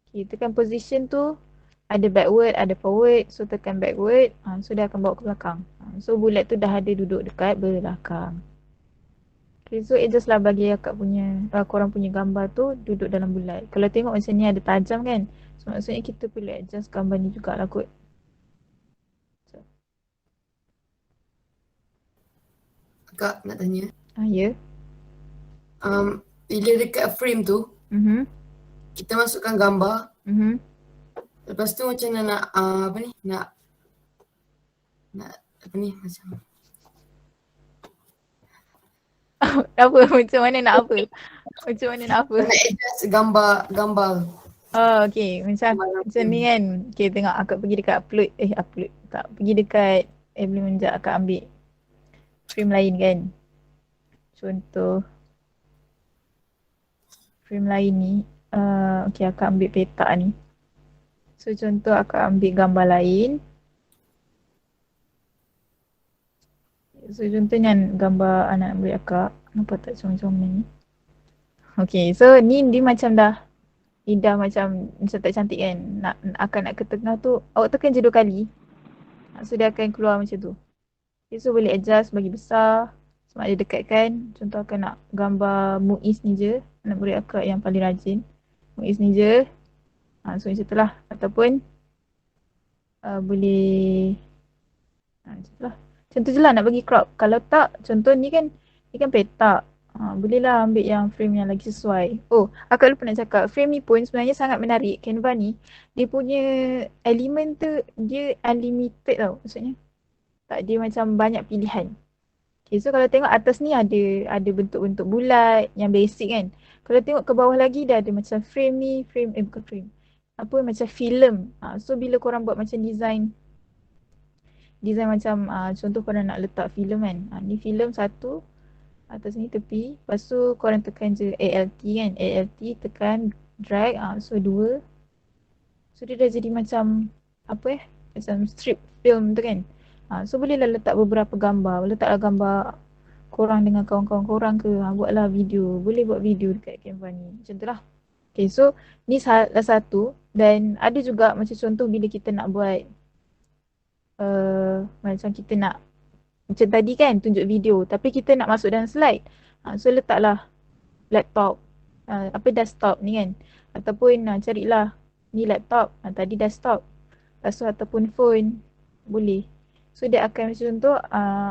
Okay, tekan position tu, ada backward, ada forward. So tekan backward, so dia akan bawa ke belakang. So bulat tu dah ada duduk dekat belakang. Okay, so adjust lah bagi akak punya, korang punya gambar tu duduk dalam bulat. Kalau tengok macam ni ada tajam kan. So maksudnya kita perlu adjust gambar ni jugalah kot. Kak nak tanya. Ya. Bila dekat frame tu, kita masukkan gambar. Lepas tu macam mana nak macam Apa? Macam mana nak apa? Macam mana nak apa? nak adjust gambar. Oh, okay. Macam ni kan. Okay, tengok akak pergi dekat upload. Tak, pergi dekat Evelyn Menjak akak ambil frame lain kan. Contoh frame lain ni. Okay, akak ambil petak ni. So, contoh akak ambil gambar lain. So, contohnya gambar anak murid akak. Nampak tak comel-comel ni? Okay, so ni dia macam dah macam tak cantik kan. Akan nak ke tengah tu, awak tekan je 2 kali. So dia akan keluar macam tu. Okay, so boleh adjust bagi besar. Sebab dia dekatkan. Contoh akan nak gambar Muiz ni je. Anak murid akak yang paling rajin. Muiz ni je. So macam tu lah. Ataupun boleh macam tu lah. Contoh je lah nak bagi crop. Kalau tak, contoh ni kan petak. Boleh lah ambil yang frame yang lagi sesuai. Oh, akak lupa nak cakap. Frame ni pun sebenarnya sangat menarik. Canva ni, dia punya elemen tu, dia unlimited tau. Maksudnya, tak, dia macam banyak pilihan. Okay, so kalau tengok atas ni ada bentuk-bentuk bulat yang basic kan. Kalau tengok ke bawah lagi, dia ada macam frame ni, bukan frame. Apa, macam filem. So, bila korang buat macam design macam contoh korang nak letak filem kan. Ni filem satu. Atas ni tepi. Lepas tu korang tekan je ALT kan. ALT tekan drag. So 2. So dia dah jadi macam macam strip film tu kan. So bolehlah letak beberapa gambar. Letaklah gambar korang dengan kawan-kawan korang ke. Buatlah video. Boleh buat video dekat Canva ni. Macam tu lah. Okay, so ni salah satu. Dan ada juga macam contoh bila kita nak buat macam kita nak macam tadi kan tunjuk video tapi kita nak masuk dalam slide. So letaklah laptop desktop ni kan, ataupun carilah ni laptop, tadi desktop. Lepas tu ataupun phone boleh. So dia akan macam tu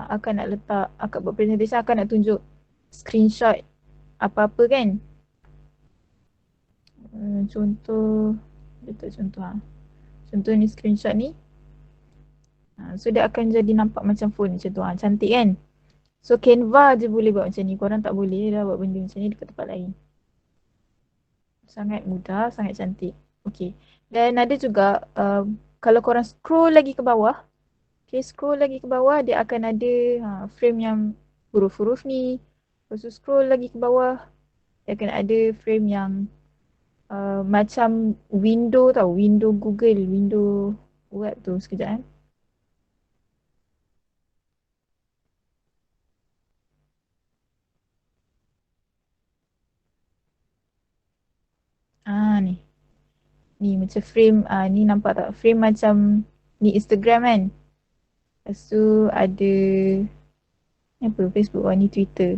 akan nak letak, akan buat presentation, akan nak tunjuk screenshot apa-apa kan. Contoh contoh ni screenshot ni. So dia akan jadi nampak macam phone macam tu. Cantik kan? So Canva je boleh buat macam ni. Korang tak boleh lah buat benda macam ni dekat tempat lain. Sangat mudah, sangat cantik. Okay. Dan ada juga kalau korang scroll lagi ke bawah. Okay, scroll lagi ke bawah dia akan ada frame yang huruf-huruf ni. Lepas tu scroll lagi ke bawah dia akan ada frame yang macam window tau. Window Google, window web tu. Sekejap ni. Ni macam frame, ni nampak tak? Frame macam ni Instagram kan? Lepas tu ada Facebook, ni Twitter.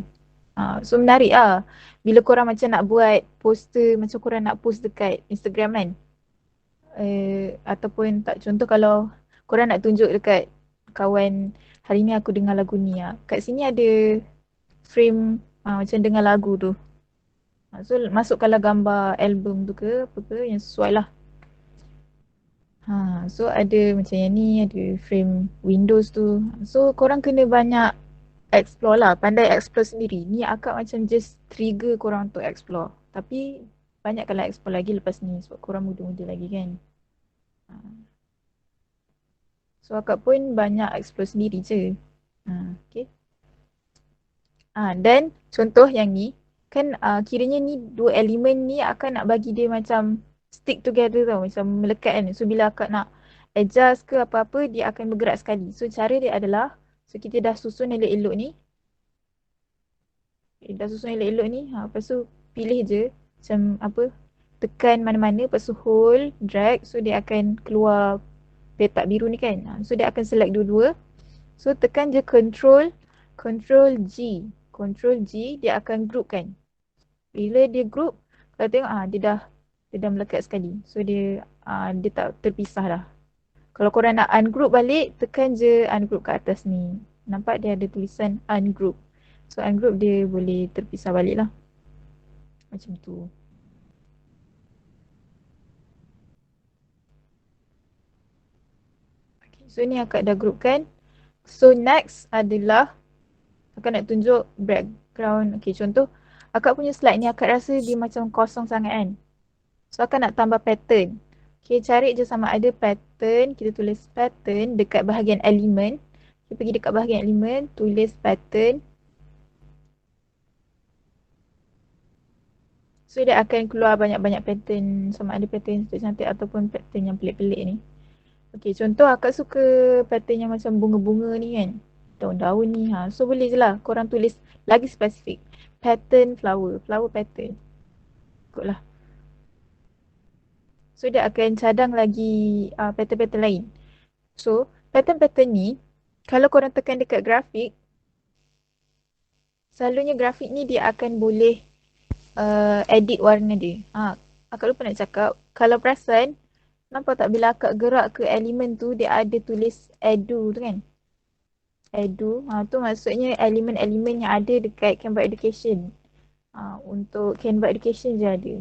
So menarik lah. Bila korang macam nak buat poster, macam korang nak post dekat Instagram kan? Ataupun tak, contoh kalau korang nak tunjuk dekat kawan, hari ni aku dengar lagu ni lah. Kat sini ada frame macam dengar lagu tu. So masukkanlah gambar album tu ke apa ke yang sesuai lah. So ada macam yang ni, ada frame Windows tu. So korang kena banyak explore lah, pandai explore sendiri. Ni akak macam just trigger korang untuk explore. Tapi banyakkanlah explore lagi lepas ni sebab korang muda-muda lagi kan. So akak pun banyak explore sendiri je. Okay. Dan contoh yang ni kan kiranya ni 2 elemen ni akan nak bagi dia macam stick together tau, macam melekat kan. So bila akak nak adjust ke apa-apa dia akan bergerak sekali. So cara dia adalah, so kita dah susun elok-elok ni. Dah susun elok-elok ni, lepas tu pilih je macam tekan mana-mana, lepas tu hold, drag, so dia akan keluar petak biru ni kan. So dia akan select dua-dua. So tekan je Control G. Control G dia akan group kan. Bila dia group, kalau tengok dia dah melekat sekali. So dia tak terpisah dah. Kalau korang nak ungroup balik, tekan je ungroup kat atas ni. Nampak dia ada tulisan ungroup. So ungroup dia boleh terpisah balik lah. Macam tu. Okay, so ni akak dah groupkan. So next adalah akak nak tunjuk background. Okay, contoh akak punya slide ni akak rasa dia macam kosong sangat kan. So akak nak tambah pattern. Okay, cari je sama ada pattern, kita tulis pattern dekat bahagian elemen. Kita pergi dekat bahagian elemen, tulis pattern. So dia akan keluar banyak-banyak pattern, sama ada pattern cantik ataupun pattern yang pelik-pelik ni. Okay, contoh akak suka pattern yang macam bunga-bunga ni kan. Daun-daun ni. So boleh je lah korang tulis lagi spesifik. Pattern flower, flower pattern. Ikutlah. So dia akan cadang lagi pattern-pattern lain. So pattern-pattern ni, kalau korang tekan dekat grafik, selalunya grafik ni dia akan boleh edit warna dia. Akak lupa nak cakap, kalau perasan, nampak tak bila akak gerak ke elemen tu, dia ada tulis edu tu kan? Edu, tu maksudnya elemen-elemen yang ada dekat Canva Education. Untuk Canva Education je ada.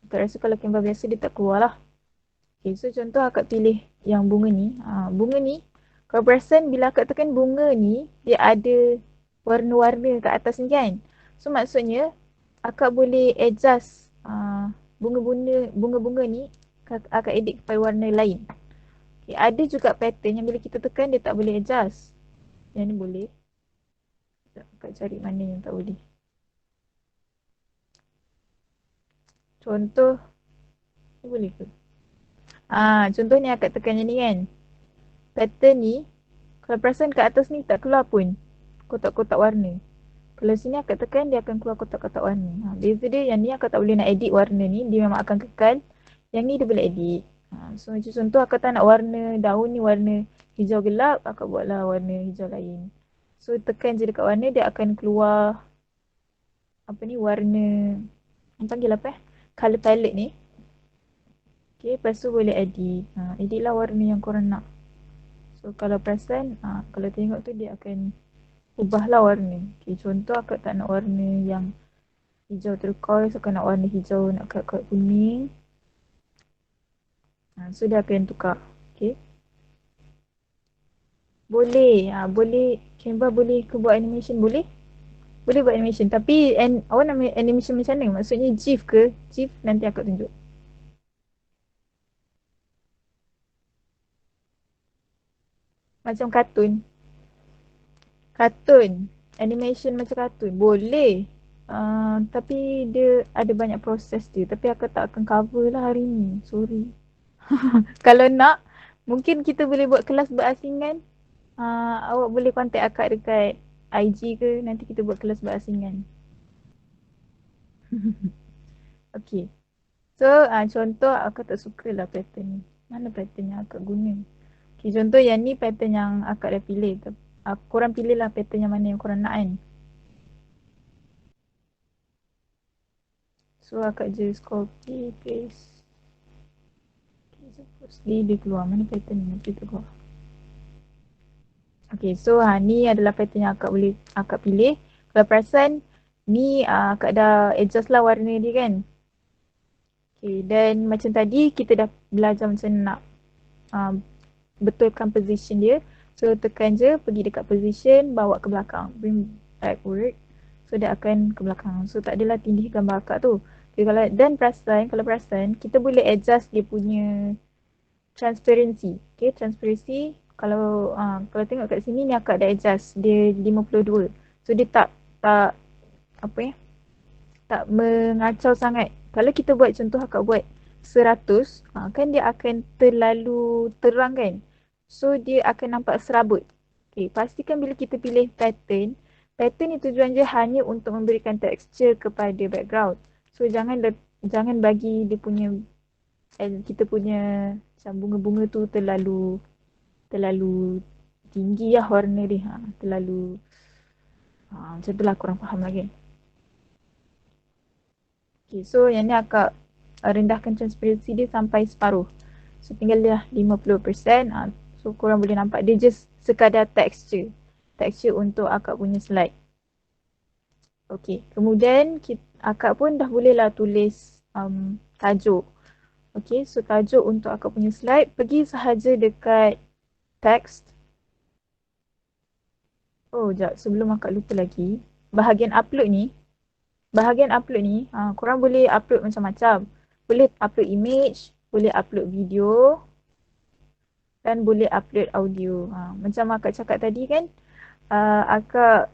Akak rasa kalau Canva biasa dia tak keluar lah. Okay, so contoh akak pilih yang bunga ni. Bunga ni, kalau perasan bila akak tekan bunga ni, dia ada warna-warna kat atas ni kan? So maksudnya, akak boleh adjust bunga-bunga ni, akak edit kepada warna lain. Okay, ada juga pattern yang bila kita tekan dia tak boleh adjust. Yang ni boleh. Akak cari mana yang tak boleh. Contoh, ni boleh ke? Contoh ni akak tekan yang ni kan. Pattern ni, kalau perasan kat atas ni tak keluar pun kotak-kotak warna. Kalau sini akak tekan, dia akan keluar kotak-kotak warna. Beza dia yang ni akak tak boleh nak edit warna ni, dia memang akan kekal. Yang ni dia boleh edit. So macam contoh akak tak nak warna daun ni warna hijau gelap, akak buatlah warna hijau lain. So tekan je dekat warna, dia akan keluar warna, panggil apa color palette ni. Okay, lepas tu boleh edit. Edit lah warna yang korang nak. So kalau perasan, kalau tengok tu dia akan ubahlah warna. Okay, contoh akak tak nak warna yang hijau turquoise, akak nak warna hijau nak kat kuning. So dia akan tukar. Okay. Boleh. Boleh. Canva boleh ke buat animation? Boleh. Boleh buat animation. Tapi awak nak animation macam mana? Maksudnya GIF ke? GIF nanti akak tunjuk. Macam kartun. Kartun. Animation macam kartun. Boleh. Tapi dia ada banyak proses dia. Tapi akak tak akan cover lah hari ni. Sorry. Kalau nak, mungkin kita boleh buat kelas berasingan. Awak boleh contact akak dekat IG ke. Nanti kita buat kelas berasingan. Okay. So, contoh akak tak suka lah pattern ni. Mana pattern yang akak guna? Okay, contoh yang ni pattern yang akak dah pilih. Korang pilih lah pattern yang mana yang korang nak kan. So, akak just copy, paste. Dia keluar. Mana pattern ni? Nanti keluar. Okay, so ni adalah pattern yang akak pilih. Kalau perasan, ni akak dah adjust lah warna dia kan. Okay, dan macam tadi kita dah belajar macam nak betulkan position dia. So tekan je, pergi dekat position, bawa ke belakang. Bring backward. So dia akan ke belakang. So tak adalah tindih gambar akak tu. Okay, kalau perasan, kita boleh adjust dia punya transparency. Okay, transparency. Kalau tengok kat sini ni akak dah adjust. Dia 52. So dia tak mengacau sangat. Kalau kita buat contoh akak buat 100, kan dia akan terlalu terang kan. So dia akan nampak serabut. Okay, pastikan bila kita pilih pattern ni tujuan je hanya untuk memberikan texture kepada background. So jangan bagi dia punya kita punya macam bunga-bunga tu terlalu tinggi lah warna dia. Terlalu macam tu lah, korang faham lagi. Okay, so yang ni akak rendahkan transparency dia sampai separuh. So tinggal dia 50%. So korang boleh nampak dia just sekadar texture. Texture untuk akak punya slide. Okay, kemudian akak pun dah boleh lah tulis tajuk. Okay, so tajuk untuk akak punya slide, pergi sahaja dekat text. Oh, sekejap. Sebelum akak lupa lagi. Bahagian upload ni, korang boleh upload macam-macam. boleh upload image, boleh upload video dan boleh upload audio. Macam akak cakap tadi kan, akak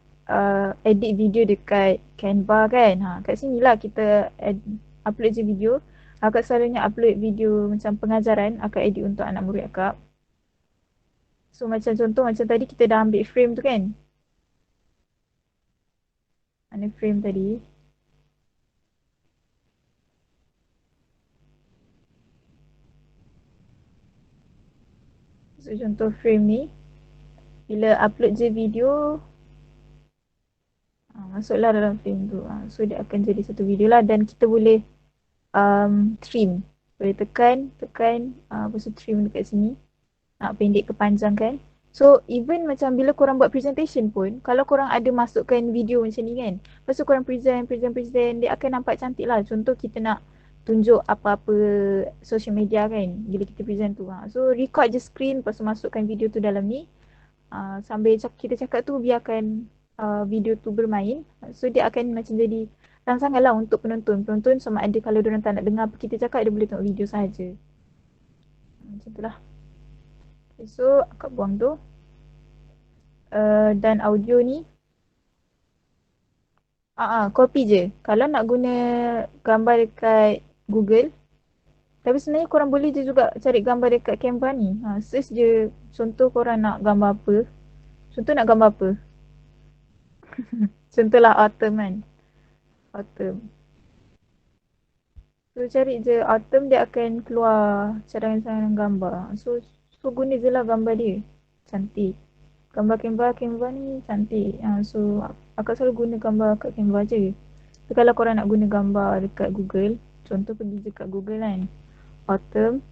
edit video dekat Canva kan. Kat sini lah kita upload je video. Akak selalunya upload video macam pengajaran, akak edit untuk anak murid akak. So macam contoh macam tadi kita dah ambil frame tu kan. Mana frame tadi? So contoh frame ni, bila upload je video, masuklah dalam frame tu. So dia akan jadi satu video lah dan kita boleh trim. Boleh tekan, lepas tu trim dekat sini. Nak pendek ke panjang kan. So even macam bila korang buat presentation pun, kalau korang ada masukkan video macam ni kan, lepas tu korang present, dia akan nampak cantik lah. Contoh kita nak tunjuk apa-apa social media kan, bila kita present tu. So record je screen, lepas tu masukkan video tu dalam ni. Sambil kita cakap tu biarkan video tu bermain. So dia akan macam jadi rangsangan lah untuk penonton. Penonton sama ada kalau diorang tak nak dengar apa kita cakap, dia boleh tengok video sahaja. Macam tu lah. Okay, so akak buang tu. Dan audio ni copy je. Kalau nak guna gambar dekat Google, tapi sebenarnya korang boleh je juga cari gambar dekat Canva ni. Search je contoh korang nak gambar apa. Contoh nak gambar apa? Contohlah autumn kan. Autumn. So cari je autumn, dia akan keluar cadangan-cadangan gambar. So guna je lah gambar dia. Cantik. Gambar Canva ni cantik. So akak selalu guna gambar kat Canva je. So kalau korang nak guna gambar dekat Google, contoh pergi je kat Google kan. Autumn.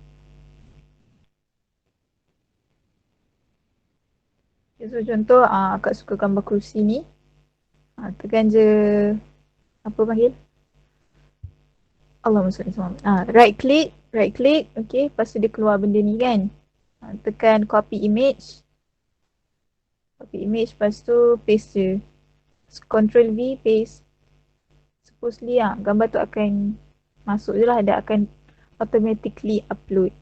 So contoh akak suka gambar kerusi ni. Tekan je apa panggil? Allahumma salli ala Muhammad. Right click. Okay, lepas tu dia keluar benda ni kan. Tekan copy image. Lepas tu paste je. Ctrl V, paste. Supposedly gambar tu akan masuk je lah. Dia akan automatically upload.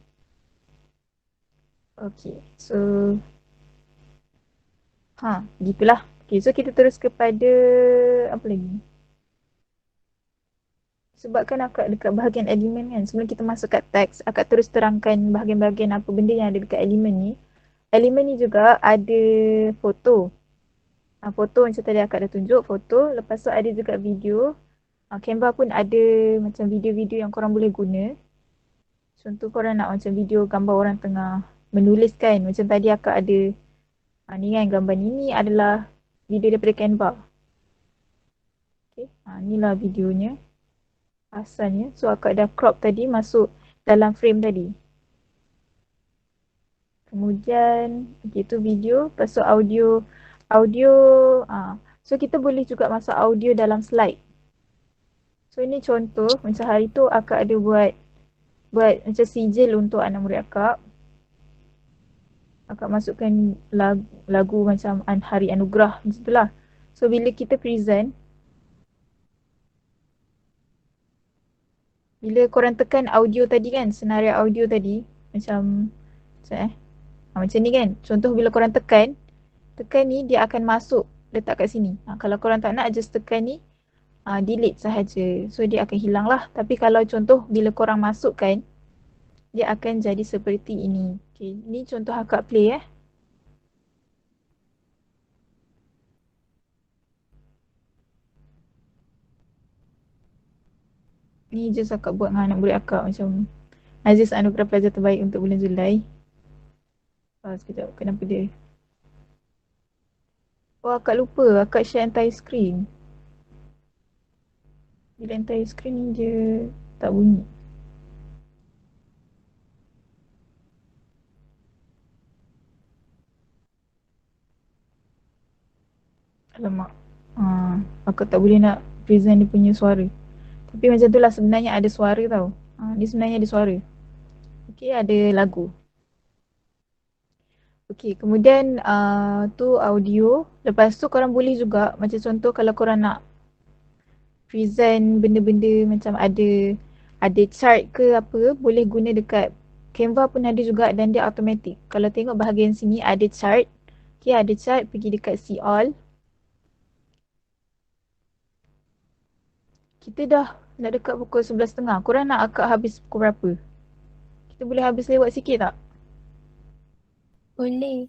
Okay, so gitulah. Okay, so kita terus kepada apa lagi? Sebabkan akak dekat bahagian elemen kan, sebelum kita masuk kat teks, akak terus terangkan bahagian-bahagian apa benda yang ada dekat elemen ni. Elemen ni juga ada foto. Foto macam tadi akak dah tunjuk, foto. Lepas tu ada juga video. Canva pun ada macam video-video yang korang boleh guna. Contoh korang nak macam video gambar orang tengah menulis kan. Macam tadi akak ada ni kan, gambar ni adalah video daripada Canva. Okay, inilah videonya. Asalnya. So akak dah crop tadi masuk dalam frame tadi. Kemudian itu video. Lepas tu audio. So kita boleh juga masuk audio dalam slide. So ini contoh. Macam hari tu akak ada buat macam sijil untuk anak murid akak. Akak masukkan lagu macam Hari Anugerah macam tu lah. So bila kita present, bila korang tekan audio tadi kan, senarai audio tadi macam ni kan. Contoh bila korang tekan ni dia akan masuk letak kat sini. Kalau korang tak nak, just tekan ni, delete sahaja. So dia akan hilang lah. Tapi kalau contoh bila korang masukkan, dia akan jadi seperti ini. Okay, ni contoh akak play Ni just akak buat dengan anak murid akak macam Aziz Anugerah Pelajar Terbaik untuk bulan Julai. Sekejap, kenapa dia? Akak lupa, akak share entire screen. Bila entire screen ni dia tak bunyi. Alamak. Akak tak boleh nak present dia punya suara. Tapi macam tu lah, sebenarnya ada suara tau. Ni sebenarnya ada suara. Okay, ada lagu. Okay, kemudian tu audio. Lepas tu korang boleh juga, macam contoh kalau korang nak present benda-benda macam ada ada chart ke apa, boleh guna dekat Canva pun ada juga dan dia automatic. Kalau tengok bahagian sini ada chart. Okay, ada chart, pergi dekat see all. Kita dah nak dekat pukul 11.30. Korang nak akak habis pukul berapa? Kita boleh habis lewat sikit tak? Boleh.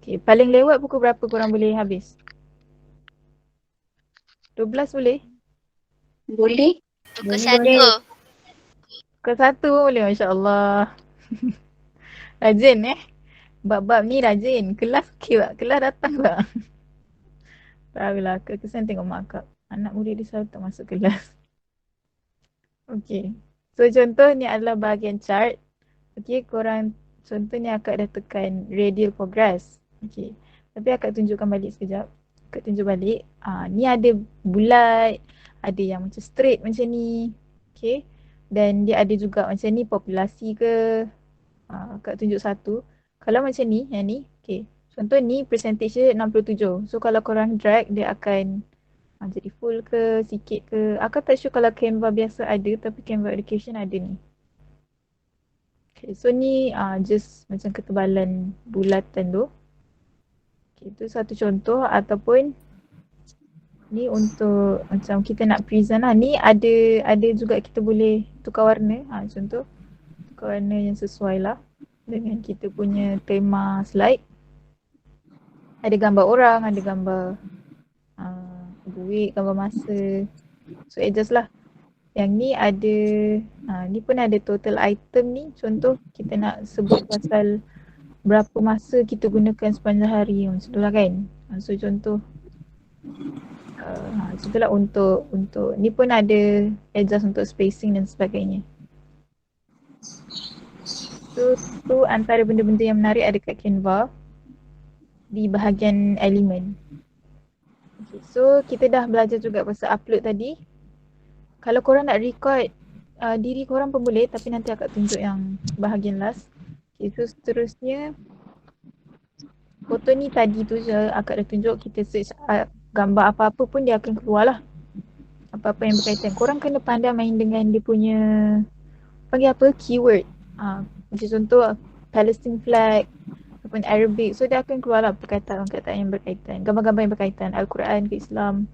Okay, paling lewat pukul berapa korang boleh habis? 12 boleh? Boleh. Pukul 1. Pukul 1 pun boleh, Masya Allah. Rajin Bab-bab ni rajin. Kelas okey tak? Kelas datang tak? Tahulah, kesan tengok mak akak. Anak murid dia selalu tak masuk kelas. Okay. So contoh ni adalah bahagian chart. Okay, korang contoh ni akak dah tekan radial progress. Okay. Tapi akak tunjukkan balik sekejap. Akak tunjuk balik. Ni ada bulat. Ada yang macam straight macam ni. Okay. Dan dia ada juga macam ni populasi ke. Akak tunjuk satu. Kalau macam ni, yang ni. Okay. Contoh ni percentage dia 67. So kalau korang drag dia akan jadi full ke, sikit ke. Akak tak sure kalau Canva biasa ada tapi Canva Education ada ni. Okay, so ni just macam ketebalan bulatan tu. Okay, tu satu contoh ataupun ni untuk macam kita nak present lah. Ni ada juga kita boleh tukar warna. Contoh tukar warna yang sesuai lah dengan kita punya tema slide. Ada gambar orang, ada gambar duit, gambar masa. So adjust lah. Yang ni ada, ni pun ada total item ni. Contoh kita nak sebut pasal berapa masa kita gunakan sepanjang hari. Macam tu lah kan. So contoh, macam tu lah untuk ni pun ada adjust untuk spacing dan sebagainya. So tu antara benda-benda yang menarik ada kat Canva di bahagian elemen. Okay, so kita dah belajar juga pasal upload tadi. Kalau korang nak record diri korang pun boleh tapi nanti akak tunjuk yang bahagian last. Okay, so seterusnya foto ni tadi tu je akak dah tunjuk, kita search gambar apa-apa pun dia akan keluar lah. Apa-apa yang berkaitan. Korang kena pandai main dengan dia punya panggil apa? Keyword. Macam contoh Palestine flag ataupun Arabic. So dia akan keluar lah perkataan-perkataan yang berkaitan. Gambar-gambar yang berkaitan. Al-Quran ke Islam.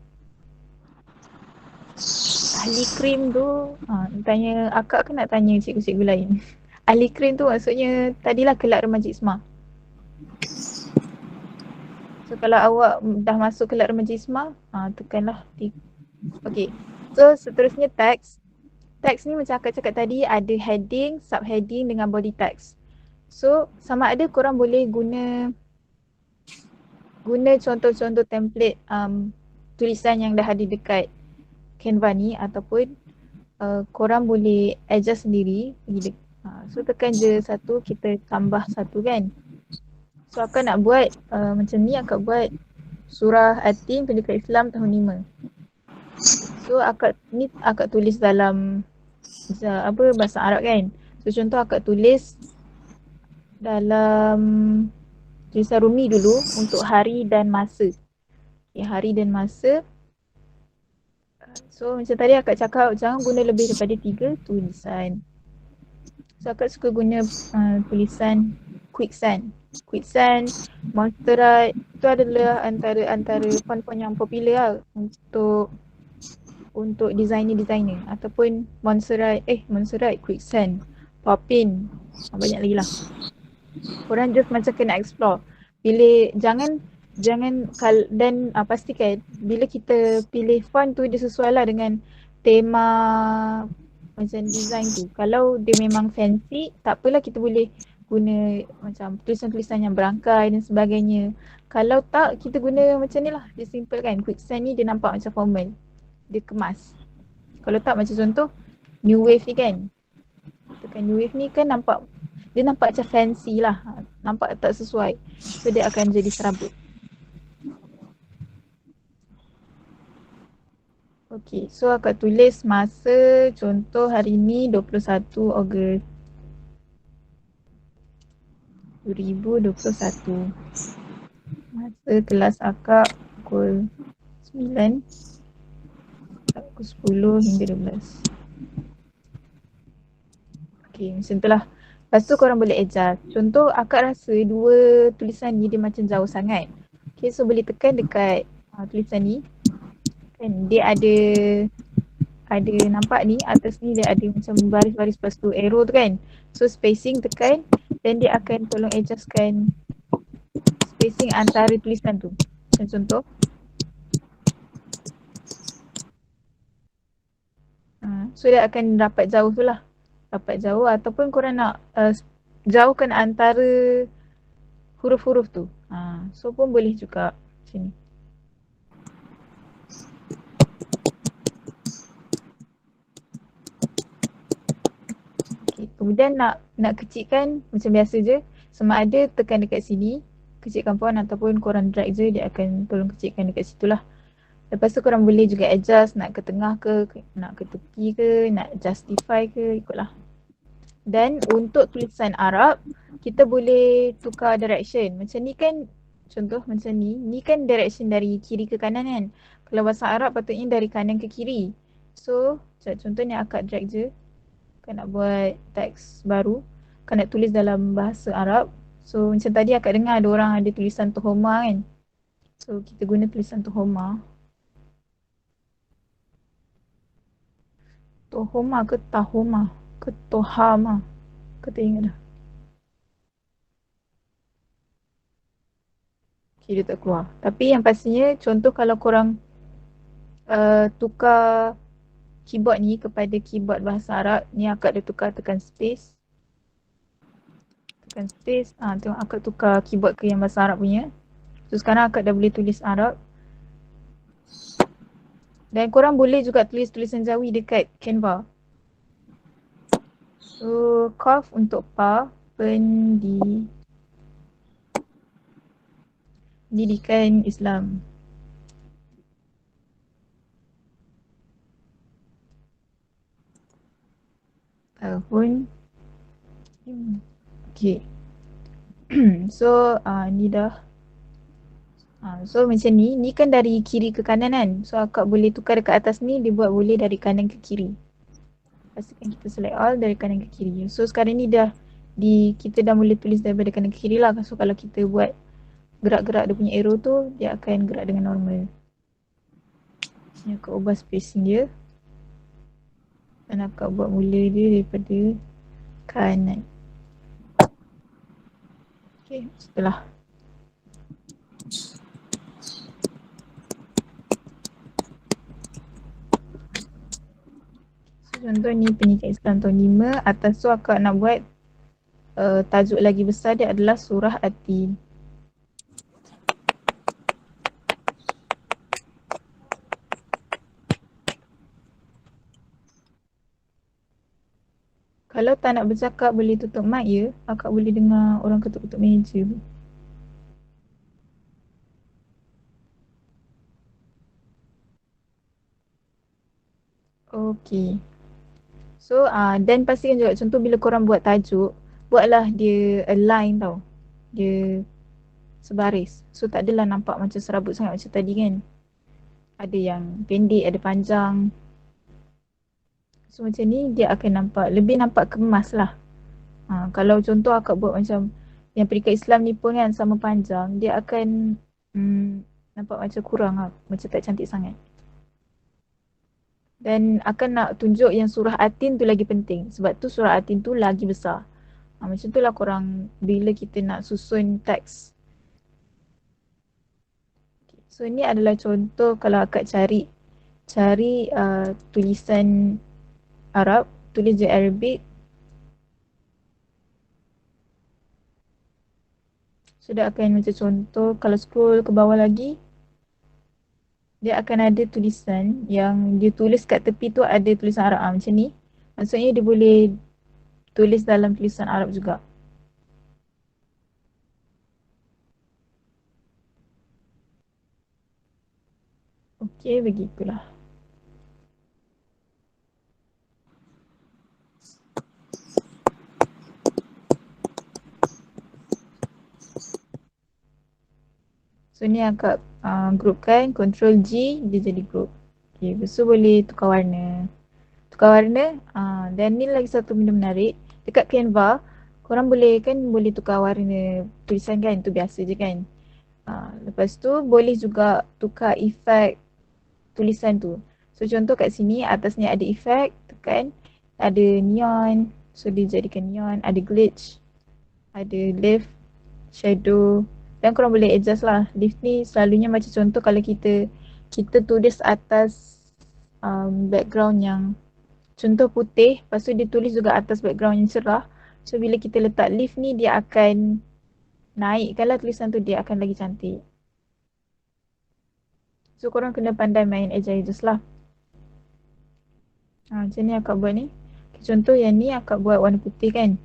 Ahli krim tu, tanya akak ke nak tanya cikgu-cikgu lain? Ahli krim tu maksudnya tadilah kelab remaja Ismah. So kalau awak dah masuk kelab remaja Ismah, tekanlah. Okay, so seterusnya teks. Teks ni macam akak cakap tadi ada heading, subheading dengan body text. So sama ada korang boleh guna contoh-contoh template tulisan yang dah ada dekat Canva ni ataupun korang boleh adjust sendiri. So tekan je satu, kita tambah satu kan. So akak nak buat macam ni, akak buat surah At-Tin Pendidikan Islam tahun 5. So akak tulis dalam bahasa Arab kan. So contoh akak tulis dalam tulisan Rumi dulu untuk hari dan masa. Hari dan masa. So macam tadi akak cakap jangan guna lebih daripada 3 tulisan. So akak suka guna tulisan Quicksand, Monsterite. Itu adalah antara font-font yang popular lah untuk designer ataupun Monsterite, Quicksand, Poppin, banyak lagi lah. Korang just macam kena explore. Pilih dan pastikan bila kita pilih font tu dia sesuai lah dengan tema macam design tu. Kalau dia memang fancy, tak apalah, kita boleh guna macam tulisan-tulisan yang berangkai dan sebagainya. Kalau tak, kita guna macam ni lah. Dia simple kan. Quicksand ni dia nampak macam formal. Dia kemas. Kalau tak macam contoh New Wave ni kan. Tekan New Wave ni kan nampak macam fancy lah. Nampak tak sesuai. So dia akan jadi serabut. Okay, so akak tulis masa contoh hari ni 21 Ogos 2021. Masa kelas akak pukul 9. pukul 10 hingga 12. Okay, macam tu lah. Lepas tu korang boleh adjust. Contoh akak rasa dua tulisan ni dia macam jauh sangat. Okay, so boleh tekan dekat tulisan ni. Kan dia ada nampak ni atas ni dia ada macam baris-baris lepas tu arrow tu kan. So spacing tekan dan dia akan tolong adjustkan spacing antara tulisan tu. Macam contoh. So dia akan dapat jauh tu lah. Dapat jauh ataupun korang nak jauhkan antara huruf-huruf tu. So pun boleh juga macam ni. Okay, kemudian nak kecilkan macam biasa je. Sama ada tekan dekat sini, kecilkan font ataupun korang drag je, dia akan tolong kecilkan dekat situ lah. Lepas tu korang boleh juga adjust nak ke tengah ke, nak ke tepi ke, nak justify ke, ikutlah. Dan untuk tulisan Arab, kita boleh tukar direction. Macam ni kan, contoh macam ni kan direction dari kiri ke kanan kan. Kalau bahasa Arab patutnya dari kanan ke kiri. So, contohnya akak drag je. Kan nak buat teks baru. Kan nak tulis dalam bahasa Arab. So, macam tadi akak dengar ada orang ada tulisan Tuhoma kan. So, kita guna tulisan Tuhoma. Tohoma ke Tahoma ke Tohama ke tak ingat dah. Okay, dia tak keluar. Tapi yang pastinya contoh kalau korang tukar keyboard ni kepada keyboard bahasa Arab, ni akak dah tukar, tekan space. Tekan space, tengok akak tukar keyboard ke yang bahasa Arab punya. So sekarang akak dah boleh tulis Arab. Dan korang boleh juga tulis tulisan Jawi dekat Canva. So, Qaf untuk Pa, pendidikan Islam. Tahun. Okay. So, ni dah. So macam ni kan dari kiri ke kanan kan. So akak boleh tukar dekat atas ni, dia buat boleh dari kanan ke kiri. Pastikan kita select all dari kanan ke kiri. So sekarang ni kita dah boleh tulis daripada kanan ke kiri lah. So kalau kita buat gerak-gerak dia punya arrow tu, dia akan gerak dengan normal. Ni akak ubah spacing dia. Dan akak buat mula dia daripada kanan. Okay, setelah. Contoh ni pendidikan Islam tahun 5. Atas tu akak nak buat tajuk lagi besar, dia adalah surah At-Tin. Kalau tak nak bercakap boleh tutup mic ya. Akak boleh dengar orang ketuk-ketuk meja. Okay. So dan pastikan juga contoh bila korang buat tajuk, buatlah dia align tau. Dia sebaris. So tak adalah nampak macam serabut sangat macam tadi kan. Ada yang pendek, ada panjang. So macam ni dia akan lebih nampak kemas lah. Kalau contoh akak buat macam yang pendidikan Islam ni pun kan sama panjang, dia akan nampak macam kurang lah. Macam tak cantik sangat. Dan akan nak tunjuk yang surah At-Tin tu lagi penting. Sebab tu surah At-Tin tu lagi besar. Macam tu lah korang bila kita nak susun teks. So ni adalah contoh kalau akak cari tulisan Arab, tulis je Arabic. So dia akan macam contoh kalau scroll ke bawah lagi, dia akan ada tulisan yang dia tulis kat tepi tu ada tulisan Arab macam ni. Maksudnya dia boleh tulis dalam tulisan Arab juga. Okey, begitulah. So ni akak groupkan, Ctrl G dia jadi group. Okay, lepas tu boleh tukar warna. Dan ni lagi satu benda menarik. Dekat Canva, korang boleh tukar warna tulisan kan, tu biasa je kan. Lepas tu boleh juga tukar efek tulisan tu. So contoh kat sini atas ni ada efek, tekan, ada neon, so dia jadikan neon, ada glitch, ada lift, shadow, dan korang boleh adjust lah. Lift ni selalunya macam contoh kalau kita tulis atas background yang contoh putih, lepas tu dia tulis juga atas background yang cerah. So bila kita letak lift ni dia akan naikkan lah tulisan tu, dia akan lagi cantik. So korang kena pandai main adjust lah. Macam ni akak buat ni. Contoh yang ni akak buat warna putih kan.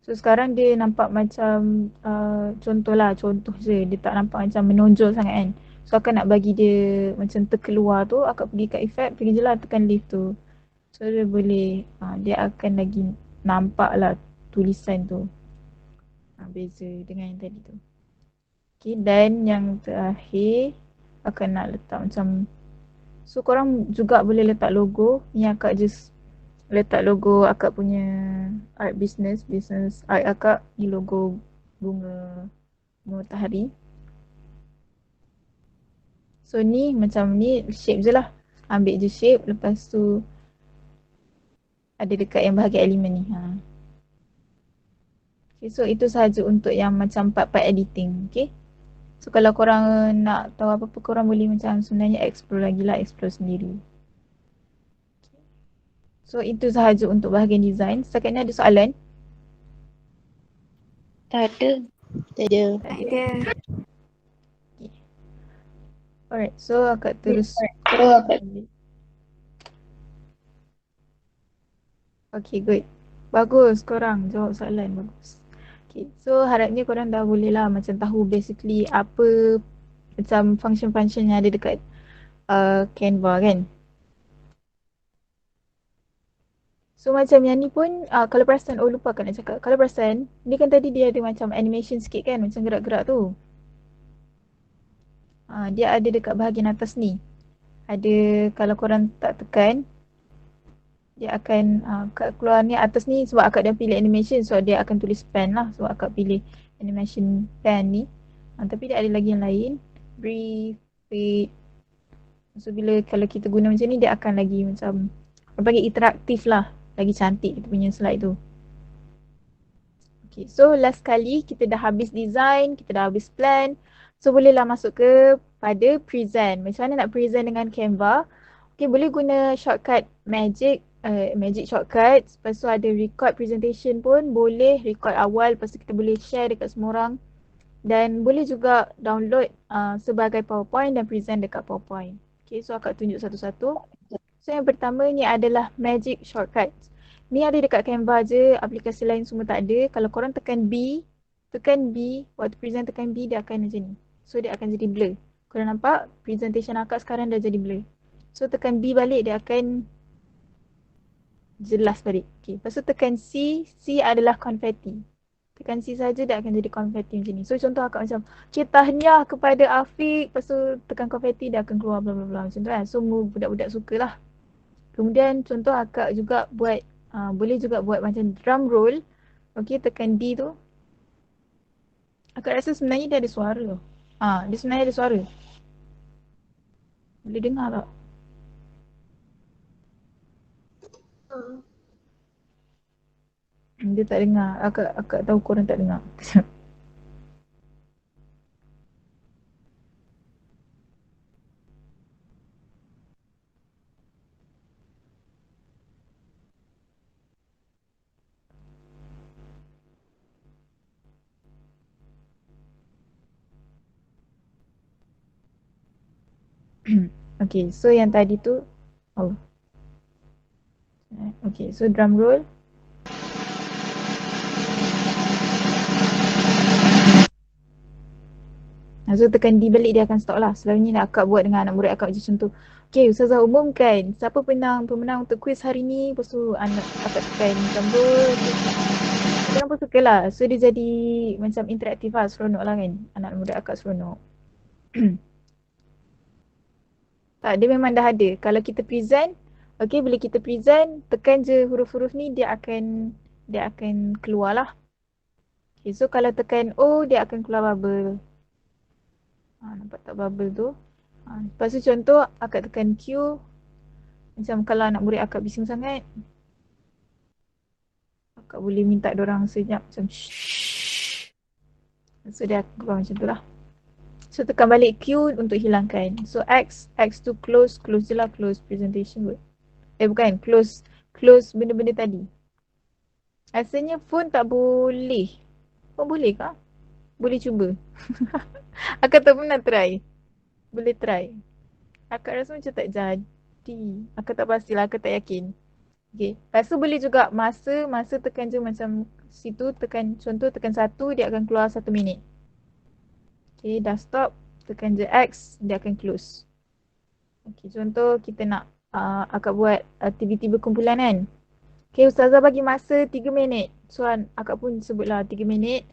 So sekarang dia nampak macam contoh je. Dia tak nampak macam menonjol sangat kan. So akak nak bagi dia macam terkeluar tu, akak pergi kat effect, pergi je lah tekan lift tu. So dia boleh, dia akan lagi nampak lah tulisan tu. Beza dengan yang tadi tu. Okay, dan yang terakhir akak nak letak macam, so korang juga boleh letak logo. Ni akak just letak logo akak punya art business art akak. Ni logo bunga matahari. So ni macam ni shape je lah. Ambil je shape, lepas tu ada dekat yang bahagian elemen ni. Okay, so itu sahaja untuk yang macam part-part editing. Okay. So kalau korang nak tahu apa-apa, korang boleh macam sebenarnya explore lagi lah, explore sendiri. So itu sahaja untuk bahagian design. Setakat ni ada soalan? Tak ada. Tak ada. Okay. Alright, so akak terus. Okay, good. Bagus korang jawab soalan, bagus. Okay, so harapnya korang dah boleh lah macam tahu basically apa macam function-function yang ada dekat Canva kan. So macam yang ni pun kalau perasan, lupa kan nak cakap. Kalau perasan, ni kan tadi dia ada macam animation sikit kan, macam gerak-gerak tu. Dia ada dekat bahagian atas ni. Ada, kalau korang tak tekan, dia akan keluar ni atas ni sebab akak dah pilih animation, so dia akan tulis pen lah sebab akak pilih animation pen ni. Tapi dia ada lagi yang lain, brief, fade. So bila kalau kita guna macam ni, dia akan lagi macam orang panggil interaktif lah, lagi cantik kita punya slide tu. Okay, so last kali kita dah habis design, kita dah habis plan. So bolehlah masuk ke pada present. Macam mana nak present dengan Canva? Okay, boleh guna shortcut magic shortcut. Lepas tu ada record presentation pun boleh, record awal, lepas tu kita boleh share dekat semua orang. Dan boleh juga download sebagai PowerPoint dan present dekat PowerPoint. Okay, so akak tunjuk satu-satu. So yang pertama ni adalah magic shortcut. Ni ada dekat Canva je, aplikasi lain semua tak ada. Kalau korang tekan B, waktu present tekan B, dia akan macam ni. So dia akan jadi blur. Korang nampak presentation akak sekarang dah jadi blur. So tekan B balik, dia akan jelas balik. Okay. Lepas tu tekan C, C adalah confetti. Tekan C saja dia akan jadi confetti macam ni. So contoh akak macam, okay, tahniah kepada Afiq. Lepas tu tekan confetti, dia akan keluar bla bla bla macam tu kan. So budak-budak sukalah. Kemudian contoh akak juga buat, boleh juga buat macam drum roll. Okay, tekan D tu. Akak rasa sebenarnya dia ada suara. Dia sebenarnya ada suara. Boleh dengar tak? Dia tak dengar. Akak tahu korang tak dengar. Okay, so yang tadi tu, okay, so drum roll. So tekan D balik, dia akan stop lah. Selalunya nak akak buat dengan anak murid akak macam contoh. Okay, Ustazah umumkan siapa pemenang untuk kuis hari ni. Lepas tu akak tekan drum roll. Korang pun suka lah. So dia jadi macam interaktif lah, seronok lah kan. Anak murid akak seronok. Tak, dia memang dah ada. Kalau kita present, okay, bila kita present, tekan je huruf-huruf ni, dia akan keluar lah. Okay, so kalau tekan O, dia akan keluar bubble. Nampak tak bubble tu? Lepas tu contoh, akak tekan Q. Macam kalau anak murid akak bising sangat, akak boleh minta diorang senyap macam shh. So dia akan keluar macam tu lah. So tekan balik Q untuk hilangkan. So X tu close je lah, close presentation kot. Bukan, close benda-benda tadi. Rasanya phone tak boleh. Oh boleh kah? Boleh cuba. Akak tak pernah try. Boleh try. Akak rasa macam tak jadi. Akak tak pastilah, akak tak yakin. Okay. Lepas tu boleh juga masa tekan je macam situ, tekan contoh tekan 1, dia akan keluar 1 minit. Okay, dah stop. Tekan je X, dia akan close. Okay, contoh kita nak akak buat aktiviti berkumpulan kan. Okay, Ustazah bagi masa 3 minit. So akak pun sebutlah 3 minit.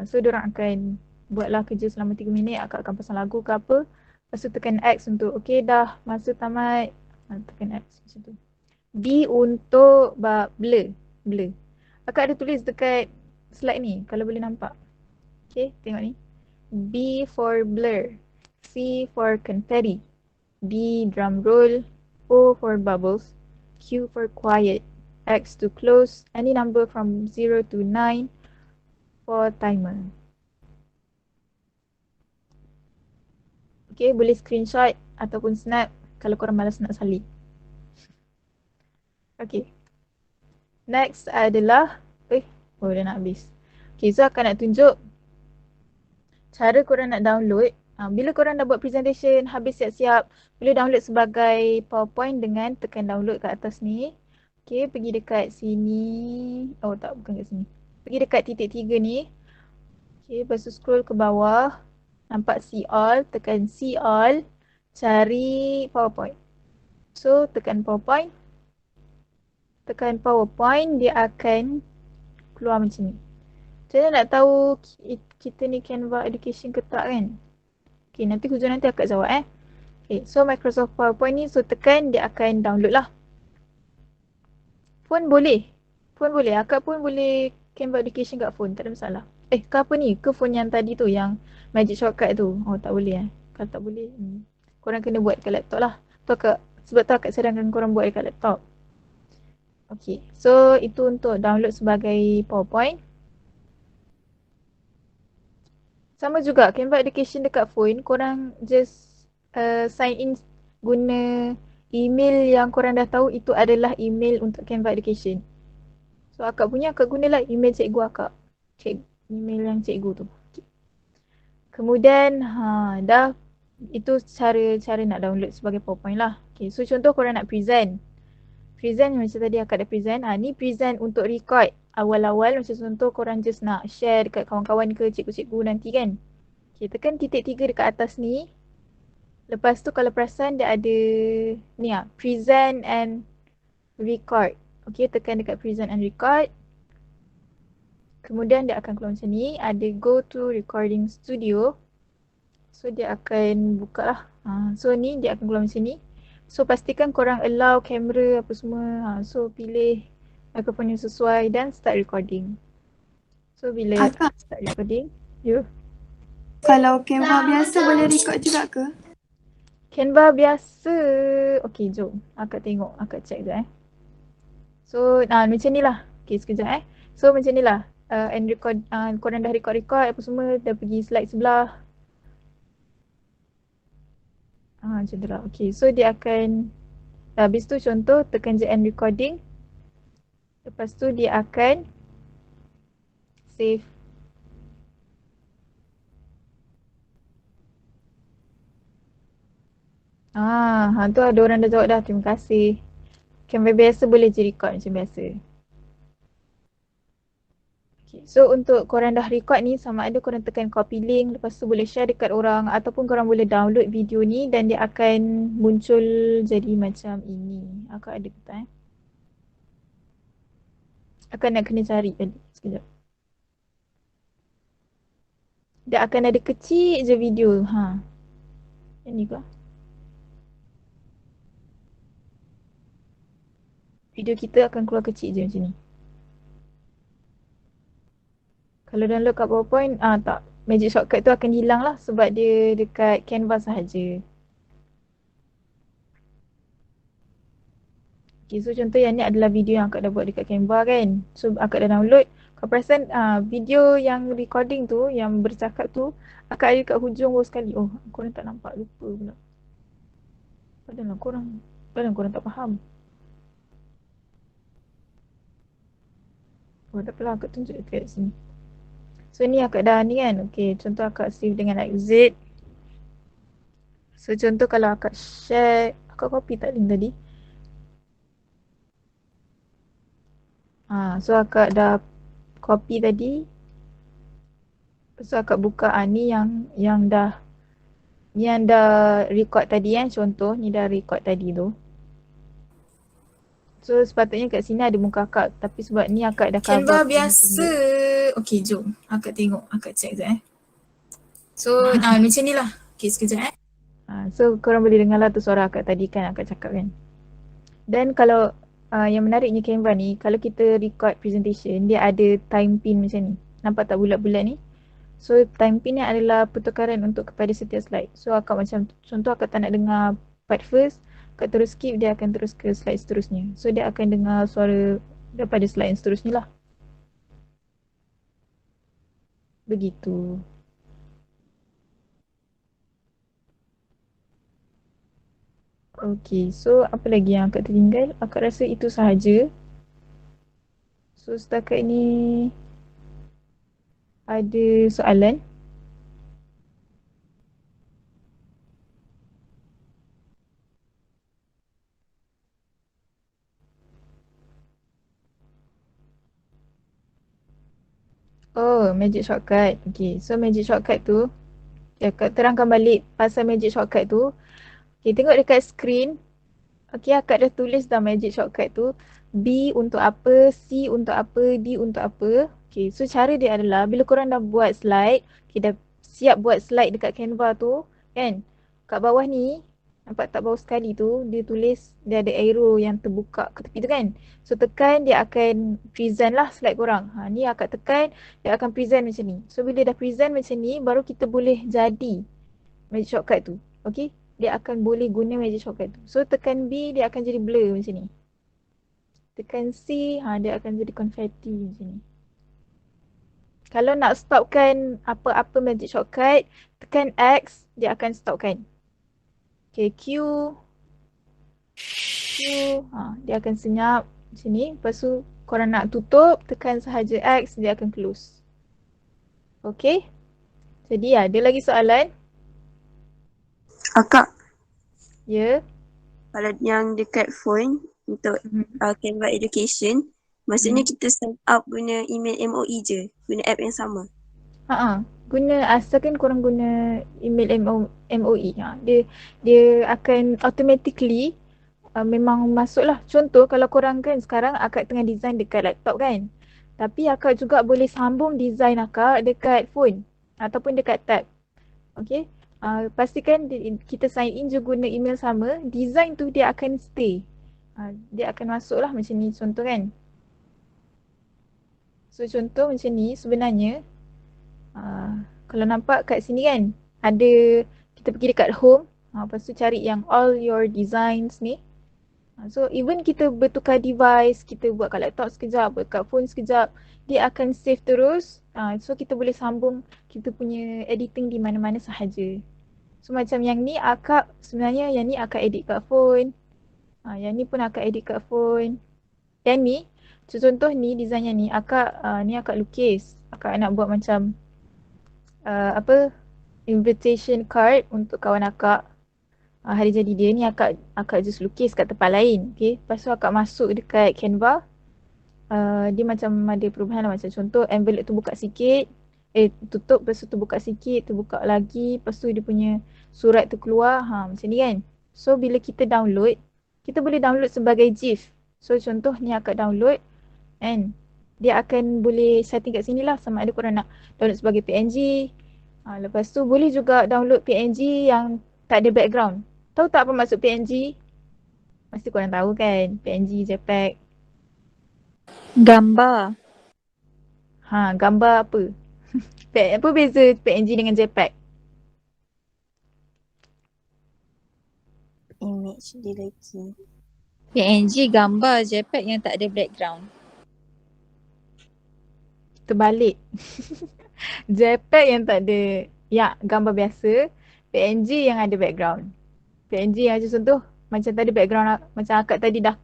So diorang akan buatlah kerja selama 3 minit. Akak akan pasang lagu ke apa. Lepas tu tekan X untuk okay dah masa tamat. Tekan X macam tu. B untuk blur. Akak ada tulis dekat slide ni kalau boleh nampak. Okay, tengok ni. B for blur. C for confetti. D drum roll. O for bubbles. Q for quiet. X to close. Any number from 0 to 9 for timer. Okay, boleh screenshot ataupun snap kalau korang malas nak salin. Okay. Next adalah dah nak habis. Okay, so akan nak tunjuk cara korang nak download. Bila korang dah buat presentation, habis siap-siap, boleh download sebagai PowerPoint dengan tekan download kat atas ni. Okay, pergi dekat sini. Bukan kat sini. Pergi dekat titik 3 ni. Okay, lepas tu scroll ke bawah. Nampak see all. Tekan see all. Cari PowerPoint. So, tekan PowerPoint. Tekan PowerPoint, dia akan keluar macam ni. Macam mana nak tahu kita ni Canva Education ke tak kan? Okay, nanti hujung nanti akak jawab Okay, so Microsoft PowerPoint ni, so tekan, dia akan download lah. Phone boleh. Akak pun boleh Canva Education kat phone, tak ada masalah. Ke apa ni? Ke phone yang tadi tu, yang Magic Shortcut tu? Tak boleh Kalau tak boleh, korang kena buat kat laptop lah. Sebab tu akak sarankan korang buat kat laptop. Okay, so itu untuk download sebagai PowerPoint. Sama juga, Canva Education dekat phone, korang just sign in guna email yang korang dah tahu itu adalah email untuk Canva Education. So akak punya, akak gunalah email cikgu akak. Email yang cikgu tu. Okay. Kemudian, dah itu cara nak download sebagai PowerPoint lah. Okay, so contoh korang nak present. Present macam tadi akak dah present. Ni present untuk record awal-awal. Macam contoh korang just nak share dekat kawan-kawan ke cikgu-cikgu nanti kan. Okay, tekan titik 3 dekat atas ni. Lepas tu kalau perasan dia ada ni present and record. Okay, tekan dekat present and record. Kemudian dia akan keluar macam ni. Ada go to recording studio. So dia akan buka lah. So ni dia akan keluar macam ni. So pastikan korang allow kamera apa semua. So pilih mikrofon yang sesuai dan start recording. So bila start recording, Kalau Canva biasa boleh record juga ke? Canva biasa. Okay, jom. Akak tengok. Akak check sekejap So, macam ni lah. Okay, sekejap So, macam ni lah. And record, korang dah record apa semua. Dah pergi slide sebelah. Macam tu lah. Okay, so dia akan habis tu contoh tekan je end recording. Lepas tu dia akan save. Tu ada orang dah jawab dah. Terima kasih. Canva biasa boleh je record macam biasa. Okay, so untuk korang dah record ni, sama ada korang tekan copy link, lepas tu boleh share dekat orang, ataupun korang boleh download video ni dan dia akan muncul jadi macam ini. Akak ada ke tak Akak nak kena cari tadi. Sekejap. Dia akan ada kecil je video. Yang ni ke? Video kita akan keluar kecil je macam ni. Kalau download kat PowerPoint, tak. Magic Shortcut tu akan hilang lah sebab dia dekat Canva sahaja. Okay, so contoh yang ni adalah video yang akak dah buat dekat Canva kan. So akak dah download. Kau perasan video yang recording tu, yang bercakap tu, akak ada kat hujung bawah sekali. Oh, korang tak nampak, lupa pula. Padahal korang tak faham. Oh, tak apalah, akak tunjuk dekat sini. So ni akak dah ni kan. Okay, contoh akak save dengan exit. So contoh kalau akak share, akak copy tak link tadi? So akak dah copy tadi. So akak buka ni yang dah record tadi kan. Contoh ni dah record tadi tu. So sepatutnya kat sini ada muka akak, tapi sebab ni akak dah cover Canva biasa. Okay, jom. Akak tengok. Akak check sekejap So, macam ni lah. Okay, sekejap So korang boleh dengar lah tu suara akak tadi kan, akak cakap kan. Dan kalau yang menariknya Canva ni, kalau kita record presentation, dia ada time pin macam ni. Nampak tak bulat-bulat ni? So time pin ni adalah pertukaran untuk kepada setiap slide. So akak macam, contoh akak tak nak dengar part first, akak terus skip, dia akan terus ke slide seterusnya. So dia akan dengar suara daripada slide yang seterusnya lah. Begitu. Okay, so apa lagi yang akak tertinggal? Akak rasa itu sahaja. So setakat ni ada soalan? Oh, Magic Shortcut. Okay, so Magic Shortcut tu, akak terangkan balik pasal Magic Shortcut tu. Okay, tengok dekat screen. Okay, akak dah tulis dah Magic Shortcut tu. B untuk apa, C untuk apa, D untuk apa. Okay, so cara dia adalah bila korang dah buat slide, okay, dah siap buat slide dekat Canva tu, kan? Kat bawah ni, nampak tak bawah sekali tu, dia tulis, dia ada arrow yang terbuka ke tepi tu kan? So tekan, dia akan present lah slide korang. Ni akak tekan, dia akan present macam ni. So bila dah present macam ni, baru kita boleh jadi Magic Shortcut tu. Okay? Dia akan boleh guna Magic Shortcut tu. So tekan B, dia akan jadi blur macam ni. Tekan C, dia akan jadi confetti macam ni. Kalau nak stopkan apa-apa Magic Shortcut, tekan X, dia akan stopkan. Okay, Q, dia akan senyap macam ni. Lepas tu korang nak tutup, tekan sahaja X, dia akan close. Okay? Jadi ada lagi soalan? Akak, Ya? kalau yang dekat phone untuk Canva Education, maksudnya kita sign up guna email MOE je, guna app yang sama. Guna, asalkan korang guna email MOE. Dia akan automatically memang masuk lah. Contoh kalau korang kan sekarang akak tengah design dekat laptop kan. Tapi akak juga boleh sambung design akak dekat phone ataupun dekat tab. Okay. Pastikan kita sign in je guna email sama. Design tu dia akan stay. Dia akan masuk lah macam ni contoh kan. So contoh macam ni sebenarnya. Kalau nampak kat sini kan, ada, kita pergi dekat home, lepas tu cari yang all your designs ni. So even kita bertukar device, kita buat kat laptop sekejap, buat kat phone sekejap, dia akan save terus. So kita boleh sambung kita punya editing di mana-mana sahaja. So macam yang ni akak, sebenarnya yang ni akak edit kat phone. Yang ni pun akak edit kat phone. Yang ni, contoh ni design yang ni, ni akak lukis. Akak nak buat macam invitation card untuk kawan akak hari jadi dia ni. Akak just lukis kat tempat lain. Okay. Lepas tu akak masuk dekat Canva. Dia macam ada perubahan lah. Macam contoh envelope tu buka sikit, tutup, lepas tu buka sikit, terbuka lagi, lepas tu dia punya surat tu keluar. Macam ni kan. So bila kita download, kita boleh download sebagai GIF. So contoh ni akak download and dia akan boleh setting kat sini lah sama ada korang nak download sebagai PNG. Lepas tu boleh juga download PNG yang tak ada background. Tahu tak apa maksud PNG? Mesti korang tahu kan, PNG, JPEG. Gambar. Gambar apa? Apa beza PNG dengan JPEG? Image dia lagi. PNG gambar, JPEG yang tak ada background. Terbalik. JPEG yang tak ada, ya gambar biasa. PNG yang ada background. PNG yang macam contoh, macam tadi background, macam akak tadi dah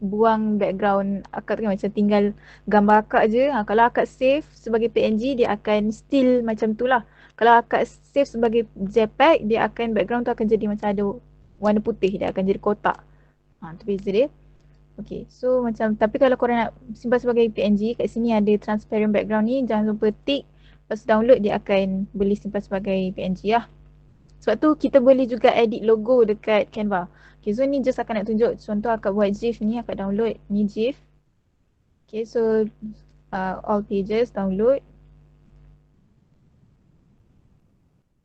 buang background akak tu kan, macam tinggal gambar akak je. Kalau akak save sebagai PNG, dia akan still macam tu lah. Kalau akak save sebagai JPEG, dia akan background tu akan jadi macam ada warna putih, dia akan jadi kotak. Tu beza dia. Okay, so macam, tapi kalau korang nak simpan sebagai PNG, kat sini ada transparent background ni, jangan lupa tick. Lepas download, dia akan boleh simpan sebagai PNG lah. Sebab tu kita boleh juga edit logo dekat Canva. Okay, so ni just akan nak tunjuk contoh akak buat GIF ni, akak download ni GIF. Okay, so all pages download.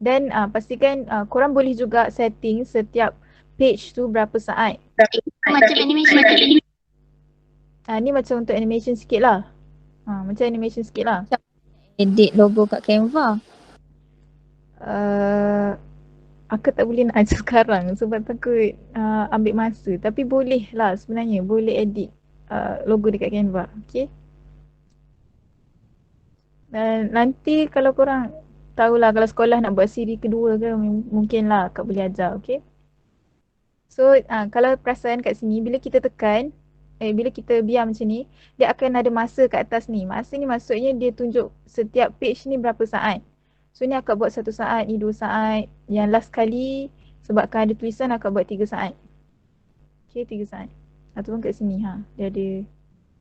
Dan pastikan korang boleh juga setting setiap page tu berapa saat. Macam animation. Ni macam untuk animation sikit lah. Macam animation sikit lah. Edit logo kat Canva. Aku tak boleh nak ajar sekarang sebab takut ambil masa. Tapi boleh lah sebenarnya. Boleh edit logo dekat Canva. Okay. Dan nanti kalau korang tahulah kalau sekolah nak buat siri kedua ke mungkin lah Kak boleh ajar. Okay. So kalau perasan kat sini bila kita tekan, bila kita biar macam ni, dia akan ada masa kat atas ni. Masa ni maksudnya dia tunjuk setiap page ni berapa saat. So ni akak buat 1 saat, ni 2 saat. Yang last kali sebabkan ada tulisan akak buat 3 saat. Okay, 3 saat. Ataupun kat sini dia ada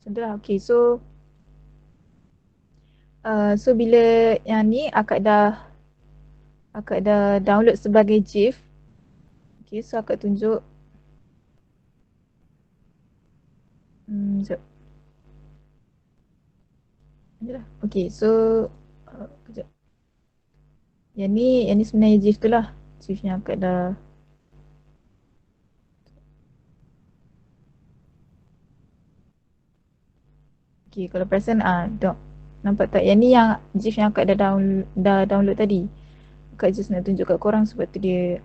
macam tu lah. Okay, so bila yang ni akak dah download sebagai GIF. Okay, so akak tunjuk. Sekejap. Okay, so kejap. Yang ni sebenarnya GIF tu lah. GIF yang akak dah. Okay, kalau perasan nampak tak? Yang ni yang GIF yang akak dah download tadi. Akak just nak tunjuk kat korang sebab tu dia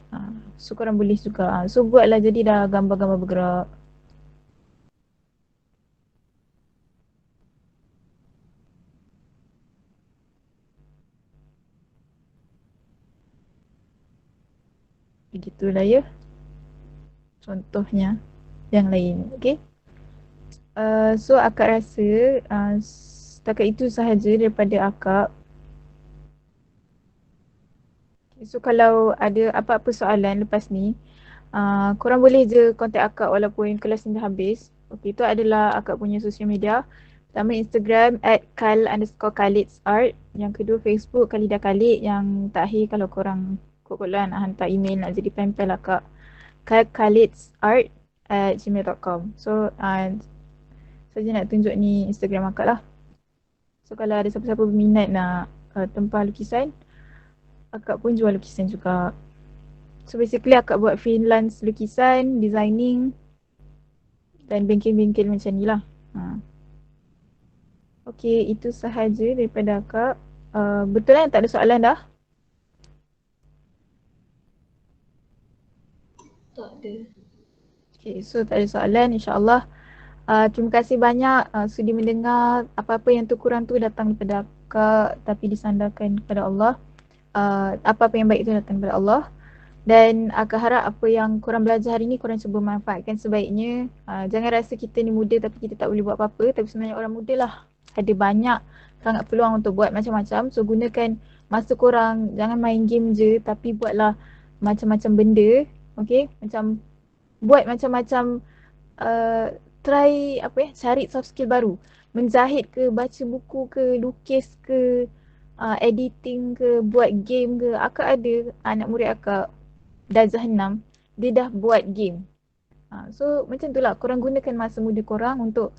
so korang boleh juga so buatlah jadi dah gambar-gambar bergerak. Begitulah ya. Contohnya yang lain. Okay. So akak rasa setakat itu sahaja daripada akak. Okay, so kalau ada apa-apa soalan lepas ni, korang boleh je contact akak walaupun kelas ni dah habis. Okay, itu adalah akak punya social media. Pertama Instagram @kal_khalid's_art. Yang kedua Facebook Khalidah Khalid. Yang terakhir kalau korang nak hantar email nak jadi pen-pal akak, khalid's_art@gmail.com. So saja nak tunjuk ni Instagram akak lah. So kalau ada siapa-siapa berminat nak tempah lukisan, akak pun jual lukisan juga. So basically akak buat freelance lukisan, designing dan bengkel-bengkel macam ni lah. Okay, itu sahaja daripada akak. Betul kan tak ada soalan dah? Tak ada. Okay, so tak ada soalan, insyaAllah. Terima kasih banyak sudi mendengar. Apa-apa yang tu kurang tu datang daripada akak tapi disandarkan kepada Allah. Apa-apa yang baik itu datang daripada Allah. Dan akak harap apa yang korang belajar hari ni korang cuba manfaatkan sebaiknya. Jangan rasa kita ni muda tapi kita tak boleh buat apa-apa. Tapi sebenarnya orang muda lah ada banyak sangat peluang untuk buat macam-macam. So gunakan masa korang, jangan main game je tapi buatlah macam-macam benda. Okay, macam buat macam-macam try cari soft skill baru. Menjahit ke, baca buku ke, lukis ke, editing ke, buat game ke. Akak ada anak murid akak darjah 6, dia dah buat game. So macam tu lah, korang gunakan masa muda korang untuk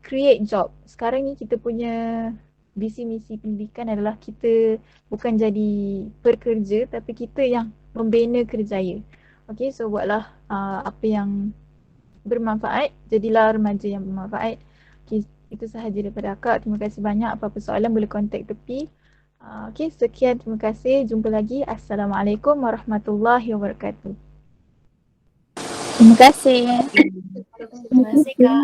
create job. Sekarang ni kita punya visi misi pendidikan adalah kita bukan jadi pekerja tapi kita yang membina kerjaya. Okay, so buatlah apa yang bermanfaat, jadilah remaja yang bermanfaat. Okay, itu sahaja daripada akak. Terima kasih banyak. Apa-apa soalan boleh kontak tepi. Okay, sekian, terima kasih. Jumpa lagi. Assalamualaikum warahmatullahi wabarakatuh. Terima kasih. Terima kasih Kak.